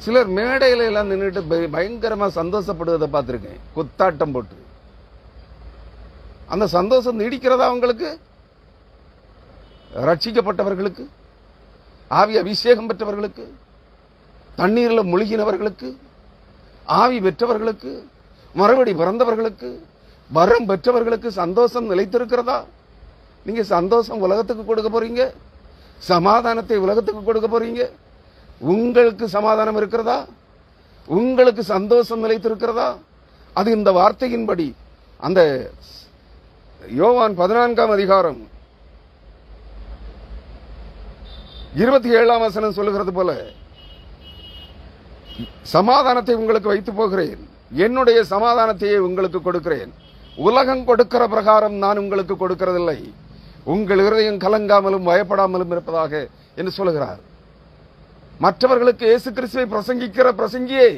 சிலர் மேடையில எல்லாம் நின்றுட்டு பயங்கரமா சந்தோஷப்படுவதை பார்த்திருக்கேன், குத்தாட்டம் போட்டு. அந்த சந்தோஷம் நீடிக்கிறதா அவங்களுக்கு? ரட்சிக்கப்பட்டவர்களுக்கு, ஆவி அபிஷேகம் பெற்றவர்களுக்கு, தண்ணீரில் முழுகினவர்களுக்கு, ஆவி பெற்றவர்களுக்கு, மறுபடி பிறந்தவர்களுக்கு, வரம் பெற்றவர்களுக்கு சந்தோஷம் நிலைத்திருக்கிறதா? நீங்க சந்தோஷம் உலகத்துக்கு கொடுக்க போறீங்க, சமாதானத்தை உலகத்துக்கு கொடுக்க போறீங்க. உங்களுக்கு சமாதானம் இருக்கிறதா? உங்களுக்கு சந்தோஷம் நிலைத்திருக்கிறதா? அது இந்த வார்த்தையின்படி அந்த யோவான் 14ஆம் அதிகாரம் 27ஆம் வசனம் சொல்லுகிறது போல, சமாதானத்தை உங்களுக்கு வைத்து போகிறேன், என்னுடைய சமாதானத்தையே உங்களுக்கு கொடுக்கிறேன், உலகம் கொடுக்கிற பிரகாரம் நான் உங்களுக்கு கொடுக்கிறதில்லை, உங்கள் இருதயம் கலங்காமலும் பயப்படாமலும் இருப்பதாக என்று சொல்லுகிறார். மற்றவர்களுக்கு இயேசு கிறிஸ்துவை பிரசங்கிக்கிற பிரசங்கியே,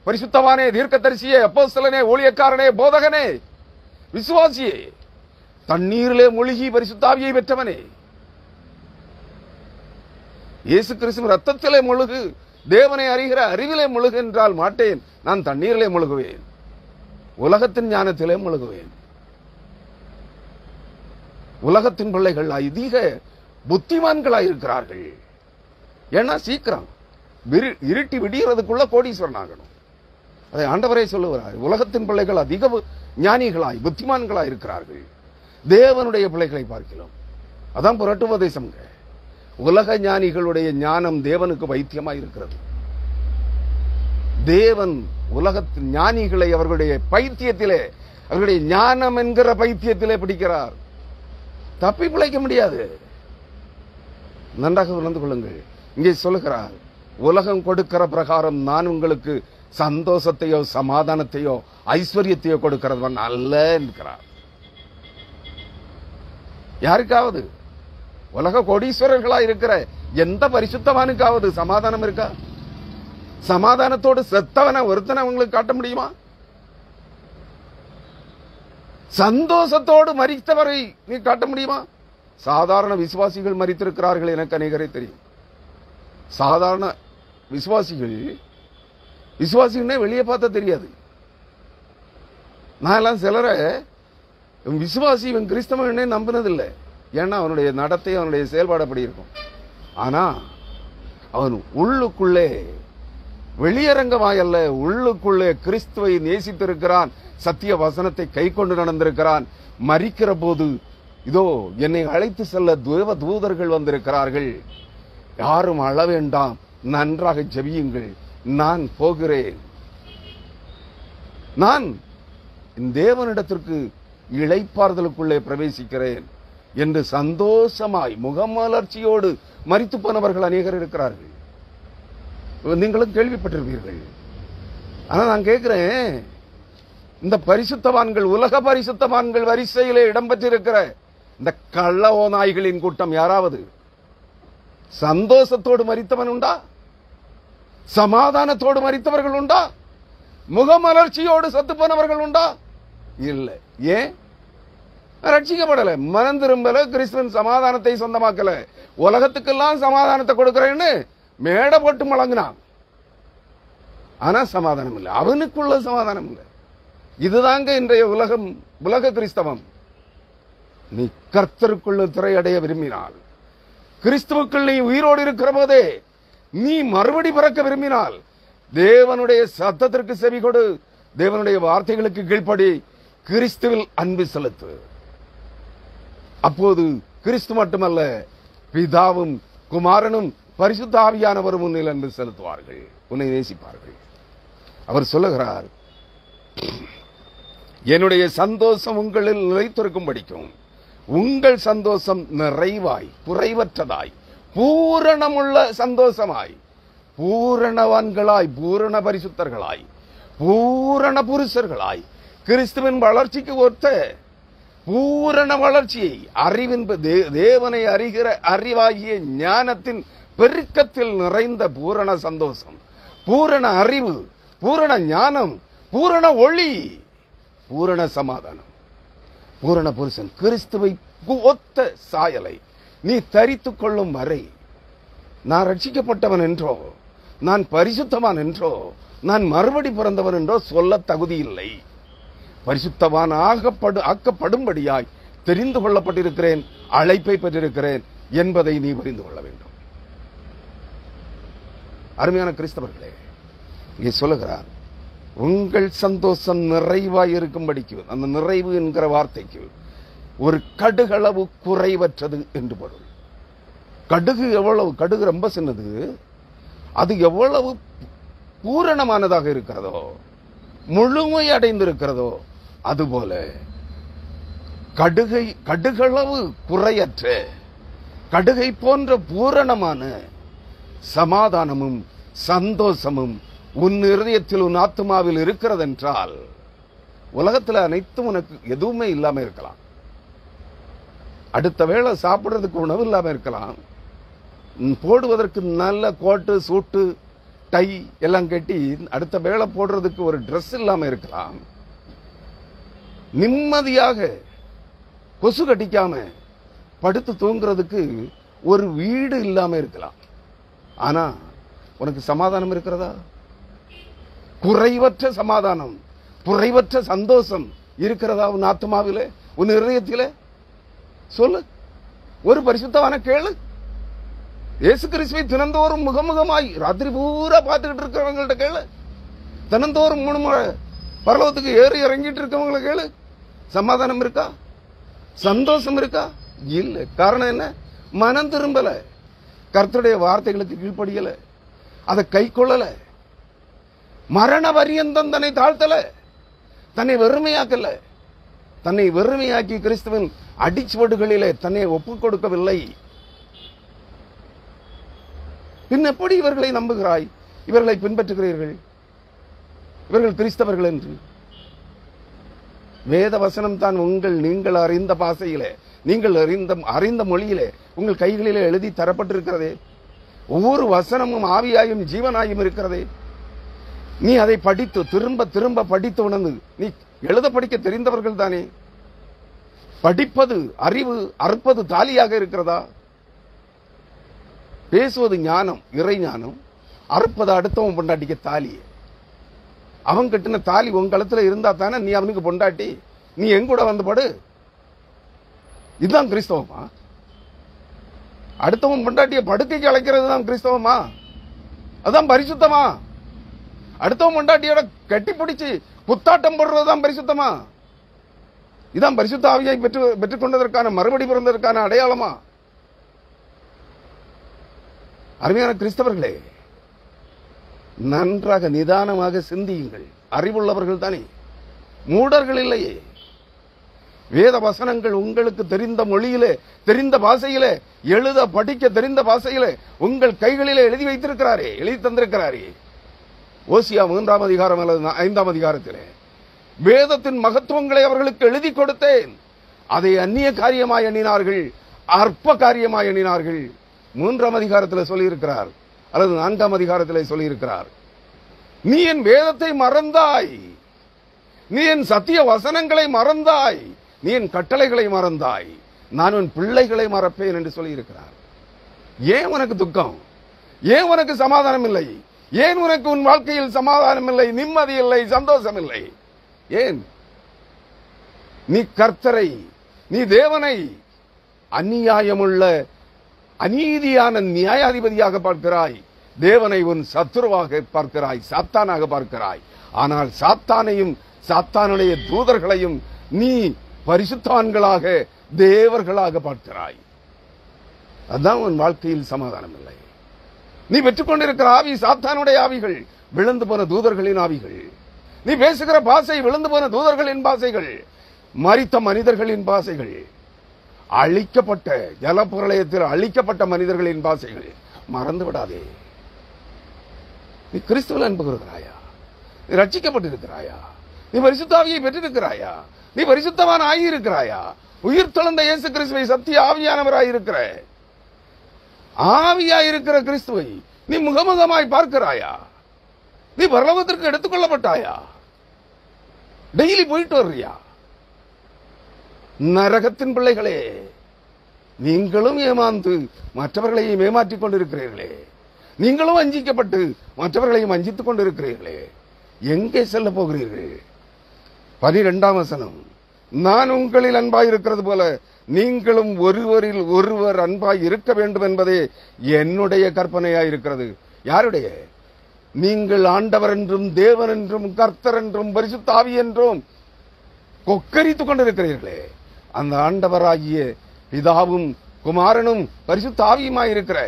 பரிசுத்தவானே, தீர்க்கதரிசியே, அப்போஸ்தலனே, ஊழியக்காரனே, போதகனே, விசுவாசியே, தண்ணீரிலே மூழ்கி பரிசுத்தாவியை பெற்றவனே, இயேசு கிறிஸ்து ரத்தத்திலே முழுகு, தேவனை அறிகிற அறிவிலே முழுகு என்றால் மாட்டேன், நான் தண்ணீரிலே முழுகுவேன், உலகத்தின் ஞானத்திலே முழுகுவேன். உலகத்தின் பிள்ளைகள் அதிக புத்திமான்களாயிருக்கிறார்கள். ஏன்னா சீக்கிரம் இருட்டி விடுகிறதுக்குள்ள கோடீஸ்வரன் ஆகணும். அதை ஆண்டவரே சொல்லுகிறார், உலகத்தின் பிள்ளைகள் அதிக ஞானிகளாய் புத்திமான்களாய் இருக்கிறார்கள் தேவனுடைய பிள்ளைகளை பார்க்கிறோம். அதான் புரட்டுவதேசம். உலக ஞானிகளுடைய ஞானம் தேவனுக்கு வைத்தியமாய் இருக்கிறது. தேவன் உலகத்தின் ஞானிகளை அவர்களுடைய பைத்தியத்திலே, அவர்களுடைய ஞானம் என்கிற பைத்தியத்திலே பிடிக்கிறார். தப்பி பிழைக்க முடியாது. நன்றாக உணர்ந்து கொள்ளுங்கள். இங்கே சொல்லுகிறார், உலகம் கொடுக்கிற பிரகாரம் நான் உங்களுக்கு சந்தோஷத்தையோ சமாதானத்தையோ ஐஸ்வர்யத்தையோ கொடுக்கிறவன் அல்ல என்கிறார். யாருக்காவது உலக கோடீஸ்வரர்களா இருக்கிற எந்த பரிசுத்தவானுக்காவது சமாதானம் இருக்கா? சமாதானத்தோடு செத்தவனை ஒருத்தனை அவங்களுக்கு காட்ட முடியுமா? சந்தோஷத்தோடு மரித்தவரை நீ காட்ட முடியுமா? சாதாரண விசுவாசிகள் மரித்திருக்கிறார்கள், எனக்கு அநேகரை தெரியும். சாதாரண விசுவாசிகளே வெளியே பார்த்தா தெரியாது. நான் எல்லாம் சிலரை விசுவாசி இவன் கிறிஸ்தவனே நம்பினதில்லை. ஏன்னா அவனுடைய நடத்தை அவனுடைய செயல்பாடு அப்படி இருக்கும். ஆனா அவன் உள்ளுக்குள்ளே வெளியரங்கமாயல்ல, உள்ளுக்குள்ளே கிறிஸ்துவை நேசித்திருக்கிறான், சத்திய வசனத்தை கை கொண்டு நடந்திருக்கிறான். மரிக்கிற போது இதோ என்னை அழைத்து செல்ல தேவ தூதர்கள் வந்திருக்கிறார்கள், யாரும் அழ வேண்டாம், நன்றாக ஜெபியுங்கள், நான் போகிறேன், நான் தேவனிடத்திற்கு இளைப்பாறுதலுக்குள்ளே பிரவேசிக்கிறேன் என்று சந்தோஷமாய் முகமலர்ச்சியோடு மரித்து போனவர்கள் அநேகர் இருக்கிறார்கள். நீங்களும் கேள்விப்பட்டிருப்பீர்கள். ஆனா நான் கேட்கிறேன், இந்த பரிசுத்தவான்கள், உலக பரிசுத்தவான்கள் வரிசையிலே இடம்பெற்றிருக்கிற இந்த கள்ள ஓநாய்களின் கூட்டம் யாராவது சந்தோஷத்தோடு மரித்தவன் உண்டா? சமாதானத்தோடு மரித்தவர்கள் உண்டா? முகமலர்ச்சியோடு சத்து போனவர்கள் உண்டா? இல்லை. ஏன்? ரட்சிக்கப்படல, மனம் திரும்பல, கிறிஸ்துவின் சமாதானத்தை சொந்தமாக்கல, உலகத்துக்கெல்லாம் சமாதானத்தை கொடுக்கிறேன்னு மேடை போட்டு முழங்கினான். ஆனா சமாதானம் இல்லை, அவனுக்குள்ள சமாதானம் இல்லை. இதுதாங்க இன்றைய உலக கிறிஸ்தவம். நீ கர்த்தருக்குள்ள திரையடைய விரும்பினால், கிறிஸ்துவுக்குள் நீ உயிரோடு இருக்கிற போதே நீ மறுபடி பிறக்க விரும்பினால், தேவனுடைய சத்தத்திற்கு செவி கொடு, தேவனுடைய வார்த்தைகளுக்கு கீழ்ப்படி, கிறிஸ்துவில் அன்பு செலுத்து. அப்போது கிறிஸ்து மட்டுமல்ல, பிதாவும் குமாரனும் பரிசுத்த ஆவியானவரும் உன்னில் அன்பு செலுத்துவார்கள், உன்னை நேசிப்பார்கள். அவர் சொல்லுகிறார், என்னுடைய சந்தோஷம் உங்களில் நிலைத்திருக்கும் படிக்கும், உங்கள் சந்தோஷம் நிறைவாய், குறைவற்றதாய், பூரணமுள்ள சந்தோஷமாய், பூரணவான்களாய், பூரண பரிசுத்தர்களாய், பூரண புருஷர்களாய், கிறிஸ்துவின் வளர்ச்சிக்கு ஒத்த பூரண வளர்ச்சியை, அறிவின் தேவனை அறிகிற அறிவாகிய ஞானத்தின் பெருக்கத்தில் நிறைந்த பூரண சந்தோஷம், பூரண அறிவு, பூரண ஞானம், பூரண ஒளி, பூரண சமாதானம், பூரண புருஷன், கிறிஸ்துவை ஒத்த சாயலை நீ தரித்துக் கொள்ளும் வரை, நான் ரட்சிக்கப்பட்டவன் என்றோ, நான் பரிசுத்தவான் என்றோ, நான் மறுபடி பிறந்தவன் என்றோ சொல்ல தகுதி இல்லை. பரிசுத்தவான் ஆக்கப்படும்படியாய் தெரிந்து கொள்ளப்பட்டிருக்கிறேன், அழைப்பை பெற்றிருக்கிறேன் என்பதை நீ புரிந்து கொள்ள வேண்டும். அருமையான கிறிஸ்தவர்களே, இங்கே சொல்லுகிறார், உங்கள் சந்தோஷம் நிறைவாய் இருக்கும்படிக்கு, அந்த நிறைவு என்கிற வார்த்தைக்கு ஒரு கடுகளவு குறைவற்றது என்று பொருள். கடுகு எவ்வளவு, கடுகு ரொம்ப சின்னது, அது எவ்வளவு பூரணமானதாக இருக்கிறதோ, முழுமை அடைந்திருக்கிறதோ, அதுபோல கடுகளவு குறையற்ற, கடுகை போன்ற பூரணமான சமாதானமும் சந்தோஷமும் உன் இருதயத்தில், உன் ஆத்மாவில் இருக்கிறது என்றால், உலகத்தில் அனைத்தும் உனக்கு எதுவுமே இல்லாம இருக்கலாம். அடுத்த வேளை சாப்பிடுறதுக்கு உணவு இல்லாம இருக்கலாம், போடுவதற்கு நல்ல கோட்டு சூட்டு டை எல்லாம் கட்டி அடுத்த வேளை போடுறதுக்கு ஒரு ட்ரெஸ் இல்லாம இருக்கலாம், நிம்மதியாக கொசு கட்டிக்காம படுத்து தூங்குறதுக்கு ஒரு வீடு இல்லாம இருக்கலாம். ஆனா உனக்கு சமாதானம் இருக்கிறதா? குறைவற்ற சமாதானம், குறைவற்ற சந்தோஷம் இருக்கிறதா உன் ஆத்மாவிலே, உன் இருதயத்திலே? சொல்லு. ஒரு பரிசுத்தவான கேளு. இயேசு கிறிஸ்துவை தினந்தோறும் முகமுகமாய் ராத்திரி பூரா பார்த்துக்கிட்டு இருக்கிறவங்கள்ட்ட கேளு. தினந்தோறும் 3 முறை பரலோகத்துக்கு ஏறி இறங்கிட்டு இருக்கவங்களை கேளு. சமாதானம் இருக்கா? சந்தோஷம் இருக்கா? இல்ல. காரணம் என்ன? மனம் திரும்பல, கர்த்தருடைய வார்த்தைகளுக்கு கீழ்ப்படியல, அதை கை கொள்ளல, மரண பரியந்தம் தன்னை தாழ்த்தல, தன்னை வெறுமையாக்கல, தன்னை வெறுமையாக்கி கிறிஸ்துவின் அடிச்சுவடுகளிலே தன்னை ஒப்புக் கொடுக்கவில்லை. பின் எப்படி இவர்களை நம்புகிறாய், இவர்களை பின்பற்றுகிறீர்கள், இவர்கள் கிறிஸ்தவர்கள் என்று? வேத வசனம் தான் நீங்கள் அறிந்த பாசையிலே, நீங்கள் அறிந்த மொழியிலே உங்கள் கைகளிலே எழுதி தரப்பட்டிருக்கிறதே. ஒவ்வொரு வசனமும் ஆவியாயும் ஜீவனாயும் இருக்கிறதே. நீ அதை படித்து திரும்ப திரும்ப படித்து உணர்ந்து, நீ எழுத படிக்க தெரிந்தவர்கள் தானே. படிப்பது அறிவு, அறுப்பது தாலியாக இருக்கிறதா? பேசுவது ஞானம், இறை ஞானம். அறுப்பது அடுத்தவன் பொண்டாட்டிக்க தாலி. அவன் கட்டின தாலி உன் களத்துல இருந்தா தானே நீ அவனுக்கு பொண்டாட்டி. நீ எங்கூட வந்து படு. இதுதான் கிறிஸ்தவமா? அடுத்தவன் பொண்டாட்டிய படுக்கைக்கு அழைக்கிறது தான் கிறிஸ்தவமா? அதுதான் பரிசுத்தமா? அடுத்தவன் பொண்டாட்டியோட கட்டி பிடிச்சு புத்தாட்டம் போடுறதுதான் பரிசுத்தமா? இதான் பரிசுத்த ஆவியை பெற்றுக் கொண்டதற்கான, மறுபடி பிறந்ததற்கான அடையாளமா? அருமையான கிறிஸ்தவர்களே, நன்றாக நிதானமாக சிந்தியுங்கள். அறிவுள்ளவர்கள் தானே, மூடர்கள் இல்லையே. வேத வசனங்கள் உங்களுக்கு தெரிந்த மொழியிலே, தெரிந்த பாஷையிலே, எழுத படிக்க தெரிந்த பாஷையிலே உங்கள் கைகளிலே எழுதி வைத்திருக்கிறாரே, எழுதி தந்திருக்கிறாரே. ஓசியா 3ஆம் அதிகாரம் அல்லது 5ஆம் அதிகாரத்திலே வேதத்தின் மகத்துவங்களை அவர்களுக்கு எழுதி கொடுத்தேன். அதை அந்நிய காரியமாய் எண்ணினார்கள், அற்ப காரியமாய் எண்ணினார்கள். 3ஆம் அதிகாரத்தில் சொல்லியிருக்கிறார், அல்லது 4ஆம் அதிகாரத்தில் சொல்லியிருக்கிறார். நீ என் வேதத்தை மறந்தாய், நீ என் சத்திய வசனங்களை மறந்தாய், நீ என் கட்டளைகளை மறந்தாய், நான் உன் பிள்ளைகளை மறப்பேன் என்று சொல்லியிருக்கிறார். ஏன் உனக்கு துக்கம்? ஏன் உனக்கு சமாதானம் இல்லை? ஏன் உனக்கு உன் வாழ்க்கையில் சமாதானம் இல்லை, நிம்மதி இல்லை, சந்தோஷம் இல்லை? ஏன்? நீ கர்த்தரை, நீ தேவனை அநியாயமுள்ள அநீதியான நியாயாதிபதியாக பார்க்கிறாய். தேவனை உன் சத்துருவாக பார்க்கிறாய், சாத்தானாக பார்க்கிறாய். ஆனால் சாத்தானையும் சாத்தானுடைய தூதர்களையும் நீ பரிசுத்தவான்களாக, தேவர்களாக பார்க்கிறாய். அதுதான் உன் வாழ்க்கையில் சமாதானம் இல்லை. நீ பெற்றுக்கொண்டிருக்கிற ஆவி சாத்தானுடைய ஆவிகள், விழுந்து போன தூதர்களின் ஆவிகள். நீ பேசுகிற பாசை விழுந்து போன தூதர்களின் பாசைகள், மரித்த மனிதர்களின் பாசைகள், அழிக்கப்பட்ட ஜலப்பிரளயத்தில் அழிக்கப்பட்ட மனிதர்களின் பாசைகள். மறந்து விடாதே. நீ கிறிஸ்துவில் அன்பு கூறுகிறாயா? நீ ரட்சிக்கப்பட்டிருக்கிறாயா? நீ பரிசுத்தாவியை பெற்றிருக்கிறாயா? நீ பரிசுத்தவான் ஆகியிருக்கிறாயா? உயிர் தொழுந்த இயேசு கிறிஸ்துவை சத்திய ஆவியானவராயிருக்கிற, ஆவியாயிருக்கிற கிறிஸ்துவை நீ முகமுகமாய் பார்க்கிறாயா? நீ பரலோகத்திற்கு எடுத்துக்கொள்ளப்பட்டாயா? டெய்லி போயிட்டு வர்றியா? நரகத்தின் பிள்ளைகளே, நீங்களும் ஏமாந்து மற்றவர்களையும் ஏமாற்றிக் கொண்டிருக்கிறீர்களே, நீங்களும் வஞ்சிக்கப்பட்டு மற்றவர்களையும் வஞ்சித்துக் கொண்டிருக்கிறீர்களே, எங்கே செல்ல போகிறீர்கள்? 12ஆம் வசனம், நான் உங்களில் அன்பாய் இருக்கிறது போல நீங்களும் ஒருவரில் ஒருவர் அன்பாய் இருக்க வேண்டும் என்பதே என்னுடைய கற்பனையாயிருக்கிறது. யாருடைய? நீங்கள் ஆண்டவர் என்றும் தேவன் என்றும் கர்த்தர் என்றும் பரிசுத்த ஆவி என்றும் கொக்கரித்துக் கொண்டிருக்கிறீர்களே, அந்த ஆண்டவராகிய பிதாவும் குமாரனும் பரிசுத்த ஆவியுமாயிருக்கிற,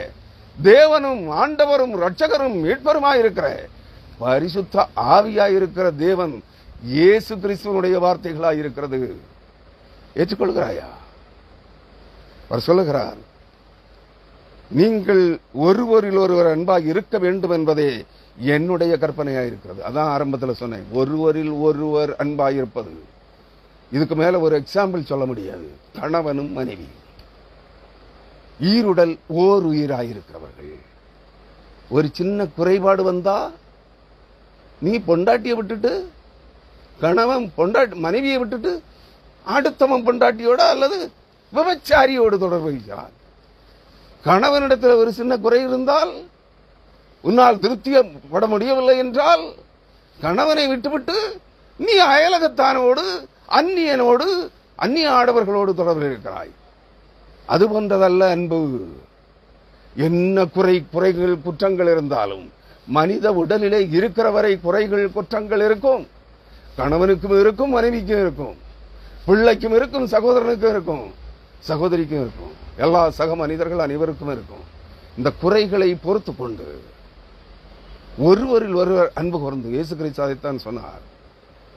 தேவனும் ஆண்டவரும் இரட்சகரும் மீட்பருமாயிருக்கிற பரிசுத்த ஆவியாயிருக்கிற தேவன் இயேசு கிறிஸ்துவனுடைய வார்த்தைகளாயிருக்கிறது. ஏற்றுக்கொள்கிறாயா? அவர் சொல்லுகிறார், நீங்கள் ஒருவரில் ஒருவர் அன்பாக இருக்க வேண்டும் என்பதே என்னுடைய கற்பனையாயிருக்கிறது. அதான் ஆரம்பத்தில் சொன்னேன், ஒருவரில் ஒருவர் அன்பாயிருப்பது. இதுக்கு மேல ஒரு எக்ஸாம்பிள் சொல்ல முடியாது. கணவனும் மனைவி, ஈருடல் ஓர் உயிராயிருக்கிறவர்கள். ஒரு சின்ன குறைபாடு வந்தா நீ பொண்டாட்டியை விட்டுட்டு, கணவன் மனைவியை விட்டுட்டு அடுத்தவன் பொண்டாட்டியோட அல்லது விபச்சாரியோடு தொடர்பு வைக்கிறான். கணவனிடத்தில் ஒரு சின்ன குறை இருந்தால், உன்னால் திருப்திப்பட முடியவில்லை என்றால், கணவனை விட்டுவிட்டு நீ அயலகத்தானோடு, அந்நியனோடு, அந்நிய ஆடவர்களோடு தொடர்பில் இருக்கிறாய். அது போன்றதல்ல அன்பு. என்ன குறைகள் குற்றங்கள் இருந்தாலும் மனித உடலிலே இருக்கிற வரை குறைகள் குற்றங்கள் இருக்கும். கணவனுக்கும் இருக்கும், மனைவிக்கும் இருக்கும், பிள்ளைக்கும் இருக்கும், சகோதரனுக்கும் இருக்கும், சகோதரிக்கும் இருக்கும், எல்லா சக மனிதர்கள் அனைவருக்கும் இருக்கும். இந்த குறைகளை பொறுத்து கொண்டு ஒருவரில் ஒருவர் அன்பு கூர்ந்து, இயேசு கிறிஸ்து அதைத்தான் சொன்னார்,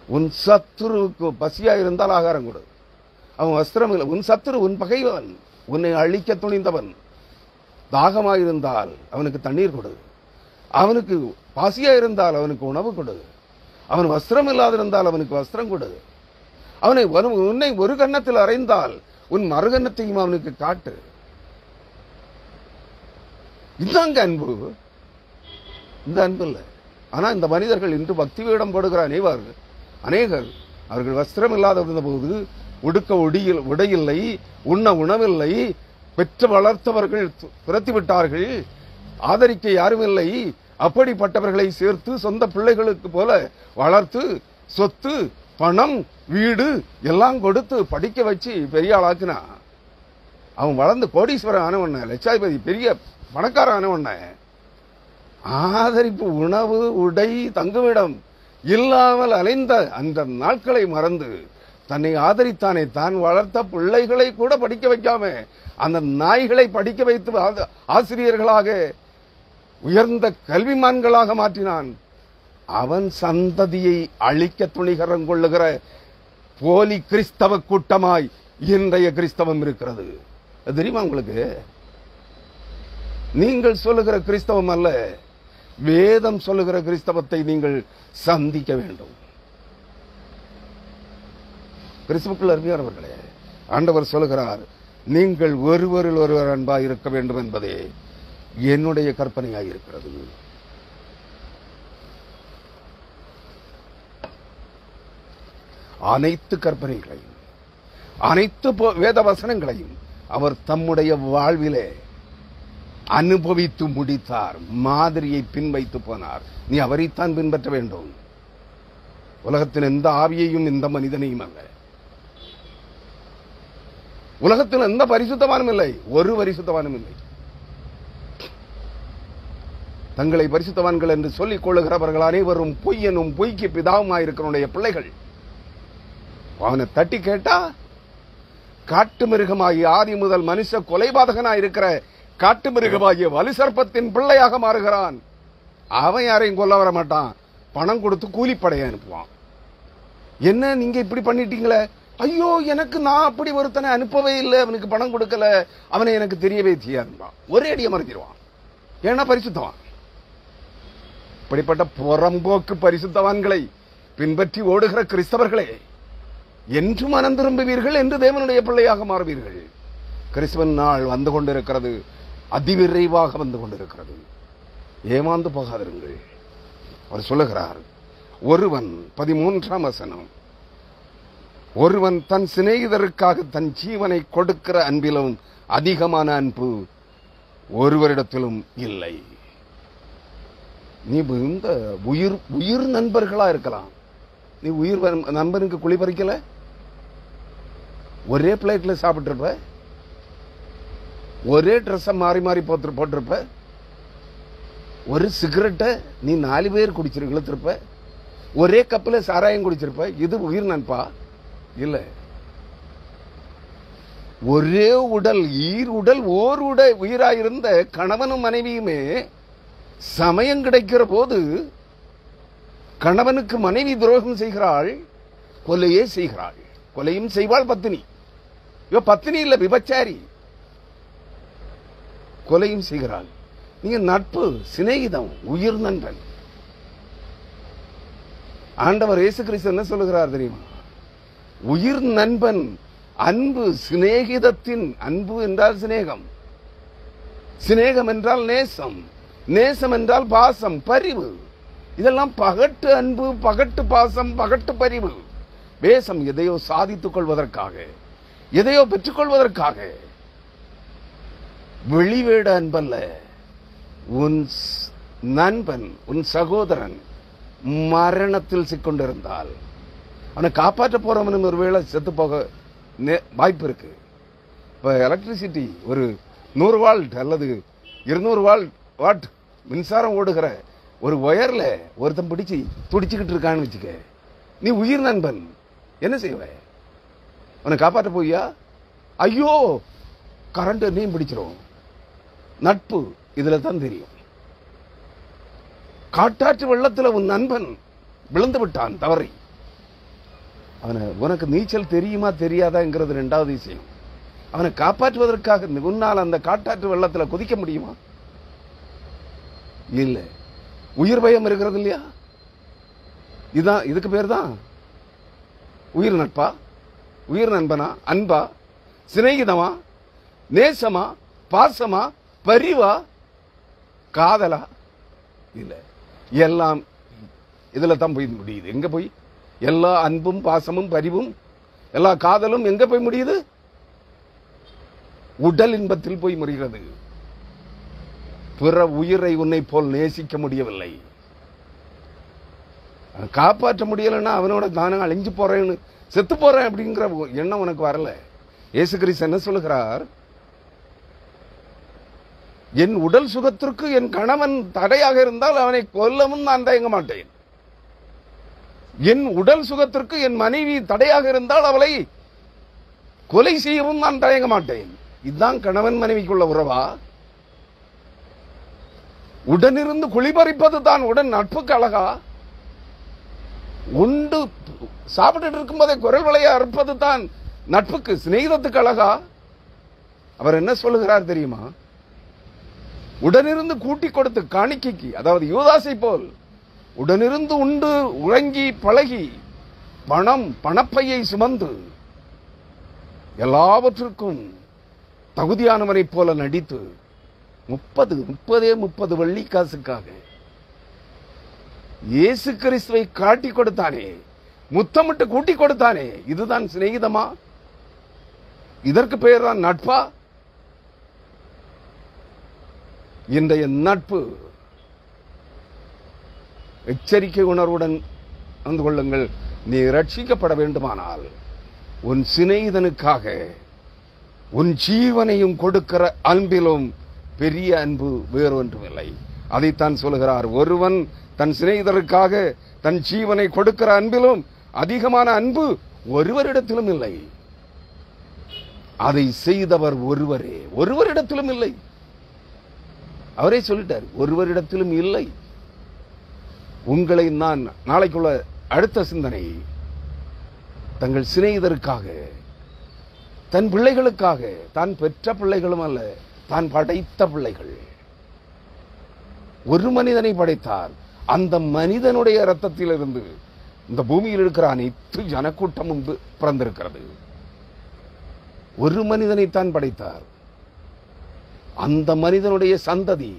உன் சத்துருவுக்கு பசியா இருந்தால் ஆகாரம் கொடு, அவன் வஸ்திரம் இல்லை. உன் சத்துரு, உன் பகைவன், உன்னை அழிக்க துணிந்தவன், தாகமாயிருந்தால் அவனுக்கு தண்ணீர் கொடு, அவனுக்கு பசியா இருந்தால் அவனுக்கு உணவு கொடு, அவன் வஸ்திரம் இல்லாதிருந்தால் அவனுக்கு வஸ்திரம் கொடு, உன்னை ஒரு கன்னத்தில் அறைந்தால் உன் மறுகன்னத்தையும் அவனுக்கு காட்டு. இதாங்க அன்பு. இந்த அன்பு இல்லை. ஆனா இந்த மனிதர்கள் இன்று பக்தி வேடம் போடுகிற அநேகர் அவர்கள் வஸ்திரம் இல்லாத போது உடுக்க உடையில்லை, உண்ண உணவில்லை, பெற்று வளர்த்தவர்கள் துரத்திவிட்டார்கள், ஆதரிக்க யாரும் இல்லை. அப்படிப்பட்டவர்களை சேர்த்து சொந்த பிள்ளைகளுக்கு போல வளர்த்து சொத்து பணம் வீடு எல்லாம் கொடுத்து படிக்க வச்சு பெரிய ஆளாக்குனா அவன் வளர்ந்து கோடீஸ்வரன் ஆனவண்ண, லட்சாதிபதி பெரிய பணக்கார ஆனவண்ண, ஆதரிப்பு உணவு உடை தங்குமிடம் இல்லாமல் அலைந்த அந்த நாட்களை மறந்து தன்னை ஆதரித்தானே, தான் வளர்த்த பிள்ளைகளை கூட படிக்க வைக்காம அந்த நாய்களை படிக்க வைத்து ஆசிரியர்களாக உயர்ந்த கல்விமான்களாக மாற்றினான். அவன் சந்ததியை அழிக்க துணிகரம் கொள்ளுகிற போலி கிறிஸ்தவ கூட்டமாய் இன்றைய கிறிஸ்தவம் இருக்கிறது. தெரியுமா உங்களுக்கு? நீங்கள் சொல்லுகிற கிறிஸ்தவம் அல்ல, வேதம் சொல்லுகிற கிறிஸ்தவத்தை நீங்கள் சந்திக்க வேண்டும். கிறிஸ்துவுக்குள் அருமையானவர்களே, ஆண்டவர் சொல்லுகிறார், நீங்கள் ஒருவரில் ஒருவர் அன்பாய் இருக்க வேண்டும் என்பதே என்னுடைய கற்பனையாய் இருக்கிறது. அனைத்து கற்பனைகளையும் அனைத்து வேத வசனங்களையும் அவர் தம்முடைய வாழ்விலே அனுபவித்து முடித்தார். மாதிரியை பின்வைத்து போனார். நீ அவரைத்தான் பின்பற்ற வேண்டும். உலகத்தில் எந்த ஆவியையும் எந்த மனிதனையும் அல்ல. உலகத்தில் எந்த பரிசுத்தவானும் இல்லை, ஒரு பரிசுத்தவானும் இல்லை. தங்களை பரிசுத்தவான்கள் என்று சொல்லிக் கொள்ளுகிறவர்கள் அனைவரும் பொய்யனும் பொய்க்கு பிதாவுமாயிருக்கிறவனுடைய பிள்ளைகள். அவனை தட்டி கேட்டா காட்டு மிருகமாகி ஆதி முதல் மனுஷ கொலைபாதகனாய் இருக்கிற காட்டு மிருகமாகிய வலுசர்ப்பத்தின் பிள்ளையாக மாறுகிறான். அவன் யாரையும் கொல்ல வர மாட்டான், பணம் கொடுத்து கூலிப்படைய அனுப்புவான். என்ன நீங்க இப்படி பண்ணிட்டீங்களே, ஐயோ எனக்கு நான் அப்படி ஒருத்தனை அனுப்பவே இல்லை, அவனுக்கு பணம் கொடுக்கல, அவனை எனக்கு தெரியவே செய்யாதுப்பான். ஒரே அடியை மறைஞ்சிருவான். ஏன்னா பரிசுத்தவான். இப்படிப்பட்ட புறம்போக்கு பரிசுத்தவான்களை பின்பற்றி ஓடுகிற கிறிஸ்தவர்களே, என்று மனம் திரும்புவீர்கள், என்று தேவனுடைய பிள்ளையாக மாறுவீர்கள். கிறிஸ்துவின் நாள் வந்து கொண்டிருக்கிறது, அதிவிரைவாக வந்து கொண்டிருக்கிறது. ஏமாந்து போகாதிருங்கள். அவர் சொல்லுகிறார், ஒருவன் 13ஆம் வசனம், ஒருவன் தன் சிநேகிதருக்காக தன் ஜீவனை கொடுக்கிற அன்பிலும் அதிகமான அன்பு ஒருவரிடத்திலும் இல்லை. நீ இந்த உயிர் நண்பர்களா இருக்கலாம், நீ உயிர் நண்பனுக்கு குழி பறிக்கல, ஒரே பிளேட்ல சாப்பிட்டு இருப்ப, ஒரே ட்ரெஸ் மாறி மாறி போட்டிருப்ப, ஒரு சிகரெட்டை நீ 4 பேர் குடிச்சிரு இழுத்திருப்ப, ஒரே கப்பில சாராயம் குடிச்சிருப்ப. இது உயிர் நண்பா? இல்ல. ஒரே உடல் உடல் ஓர் உயிராயிருந்த கணவனும் மனைவியுமே சமயம் கிடைக்கிற போது கணவனுக்கு மனைவி துரோகம் செய்கிறாள், கொலையே செய்கிறாள். கொலையும் செய்வாள் பத்தினி. இவ பத்தினி இல்ல, விபச்சாரி. கொலையும் செய்கிறாள். நீங்க நட்பு, சிநேகிதம், உயிர் நண்பன். ஆண்டவர் இயேசு கிறிஸ்து என்ன சொல்லுகிறார் தெரியுமா? உயிர் நண்பன், அன்பு, சிநேகிதத்தின் அன்பு என்றால் சிநேகம், சிநேகம் என்றால் நேசம், நேசம் என்றால் பாசம், பரிவு. இதெல்லாம் பகட்டு அன்பு, பகட்டு பாசம், பகட்டு பரிவு. வேஷம் எதையோ சாதித்துக் கொள்வதற்காக, எதையோ பெற்றுக் கொள்வதற்காக. வெளிவேட அன்பல்ல. உன் நண்பன், உன் சகோதரன் மரணத்தில் சிக்கொண்டிருந்தால் அவனை காப்பாற்ற போறவனும் ஒருவேளை செத்து போக வாய்ப்பு இருக்கு. இப்ப எலக்ட்ரிசிட்டி ஒரு 100 வால்ட் அல்லது 200 வாட் மின்சாரம் ஓடுகிற ஒரு ஒயர்ல ஒருத்தன் பிடிச்சு துடிச்சுக்கிட்டு இருக்கான்னு வச்சுக்க, நீ உயிர் நண்பன் என்ன செய்வ? அவனை காப்பாற்ற போய்யா? ஐயோ கரண்ட் நீ பிடிச்சிரும். நட்பு இதுல தான் தெரியும். காட்டாற்று வெள்ளத்துல உன் நண்பன் விழுந்து விட்டான் தவறி. அவனை உனக்கு நீச்சல் தெரியுமா தெரியாதாங்கிறது 2வது விஷயம். அவனை காப்பாற்றுவதற்காக உன்னால் அந்த காட்டாற்று வெள்ளத்தில் குதிக்க முடியுமா? இல்ல. உயிர் பயம் இருக்கிறது இல்லையா? இதுதான், இதுக்கு பேர் தான் உயிர் நட்பா, உயிர் நண்பனா, அன்பா, சிநேகிதமா, நேசமா, பாசமா, பரிவா, காதலா? இல்ல. எல்லாம் இதுல தான் போய் முடியுது. எங்க போய் எல்லா அன்பும் பாசமும் பரிவும் எல்லா காதலும் எங்க போய் முடியுது? உடல் இன்பத்தில் போய் முடிகிறது. பிற உயிரை உன்னை போல் நேசிக்க முடியவில்லை. காப்பாற்ற முடியலன்னா அவனோட நானும் அழிஞ்சு போறேன்னு, செத்து போறேன் அப்படிங்கிற எண்ணம் உனக்கு வரல. இயேசு கிறிஸ்து என்ன சொல்லுகிறார்? என் உடல் சுகத்திற்கு என் கணவன் தடையாக இருந்தால் அவனை கொல்லவும் நான் தயங்க மாட்டேன். என் உடல் சுகத்திற்கு என் மனைவி தடையாக இருந்தால் அவளை கொலை செய்யவும் நான் தயங்க மாட்டேன். இதுதான் கணவன் மனைவிக்குள்ள உறவா? உடனிருந்து குளிபறிப்பது தான் உடன் நட்புக்கு அழகா? உண்டு சாப்பிட்டு இருக்கும் போதே குரல் வளைய அறுப்பது தான் நட்புக்கு சிநேகிதத்துக்கு அழகா? அவர் என்ன சொல்லுகிறார் தெரியுமா? உடனிருந்து கூட்டி கொடுத்து காணிக்கைக்கு, அதாவது யூதாசை போல் உடனிருந்து உண்டு உறங்கி பழகி பணப்பையை சுமந்து எல்லாவற்றிற்கும் தகுதியானவரை போல நடித்து 30 வெள்ளி காசுக்காக இயேசு கிறிஸ்துவை காட்டி கொடுத்தானே, முத்தமிட்டு கூட்டி கொடுத்தானே, இதுதான் சிநேகிதமா? இதற்கு பெயர் தான் நட்பா? இன்றைய நட்பு எச்சரிக்கை உணர்வுடன் வந்து கொள்ளுங்கள். நீ ரட்சிக்கப்பட வேண்டுமானால் உன் சிநேகிதனுக்காக உன் ஜீவனையும் கொடுக்கிற அன்பிலும் பெரிய அன்பு வேறொன்றுமில்லை. அதைத்தான் சொல்லுகிறார். ஒருவன் தன் சிநேகிதருக்காக தன் ஜீவனை கொடுக்கிற அன்பிலும் அதிகமான அன்பு ஒருவரிடத்திலும் இல்லை. அதை செய்தவர் ஒருவரே, ஒருவரிடத்திலும் இல்லை. அவரே சொல்லிட்டார், ஒருவரிடத்திலும் இல்லை. உங்களை நான் நாளைக்குள்ள அடுத்த சிந்தனை, தங்கள் சிநேகிதருக்காக, தன் பிள்ளைகளுக்காக, தான் பெற்ற பிள்ளைகளும் அல்ல, தான் படைத்த பிள்ளைகள். ஒரு மனிதனை படைத்தார். அந்த மனிதனுடைய இரத்தத்திலிருந்து இந்த பூமியில் இருக்கிற அனைத்து ஜனக்கூட்டமும் பிறந்திருக்கிறது. ஒரு மனிதனை தான் படைத்தார். அந்த மனிதனுடைய சந்ததி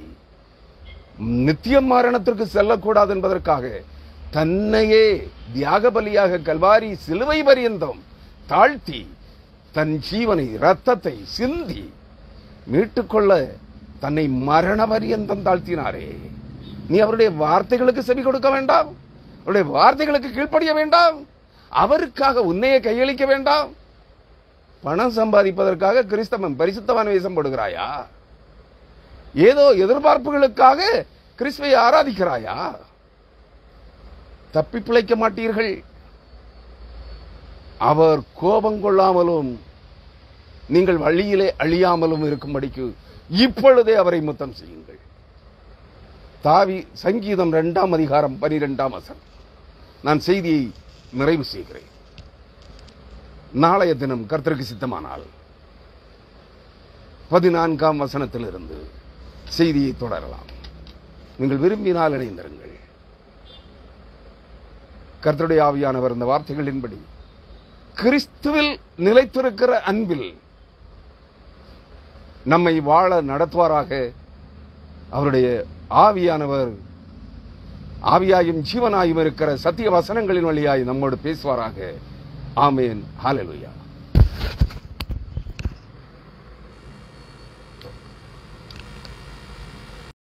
நித்திய மரணத்திற்கு செல்லக்கூடாது என்பதற்காக தன்னையே தியாக பலியாக கல்வாரி சிலுவை பரியந்தம் தாழ்த்தி தன் ஜீவனை ரத்தத்தை சிந்தி மீட்டுக்கொள்ள தன்னை மரண பரியந்தம் தாழ்த்தினாரே. நீ அவருடைய வார்த்தைகளுக்கு செவி கொடுக்க வேண்டாம், அவருடைய வார்த்தைகளுக்கு கீழ்ப்படிய வேண்டாம், அவருக்காக உன்னையே கையளிக்க வேண்டாம். பணம் சம்பாதிப்பதற்காக கிறிஸ்தவன் பரிசுத்தவான் வேஷம் போடுகிறாயா? ஏதோ எதிர்பார்ப்புகளுக்காக கிறிஸ்துவை ஆராதிக்கிறாயா? தப்பி பிழைக்க மாட்டீர்கள். அவர் கோபம் கொள்ளாமலும் நீங்கள் வழியிலே அழியாமலும் இருக்கும்படிக்கு இப்பொழுதே அவரை முத்தம் செய்யுங்கள். சங்கீதம் 2ஆம் அதிகாரம் 12ஆம் வசனம். நான் செய்தியை நிறைவு செய்கிறேன். நாளைய தினம் கர்த்தருக்கு சித்தமானால் 14ஆம் வசனத்திலிருந்து செய்தியை தொடரலாம். நீங்கள் விரும்பினால் இணைந்திருங்கள். கர்த்தருடைய ஆவியானவர் இந்த வார்த்தைகளின்படி கிறிஸ்துவில் நிலைத்திருக்கிற அன்பில் நம்மை வாழ நடத்துவாராக. அவருடைய ஆவியானவர் ஆவியாயும் ஜீவனாயும் இருக்கிற சத்திய வசனங்களின் வழியாய் நம்மோடு பேசுவாராக. ஆமேன். ஹல்லேலூயா.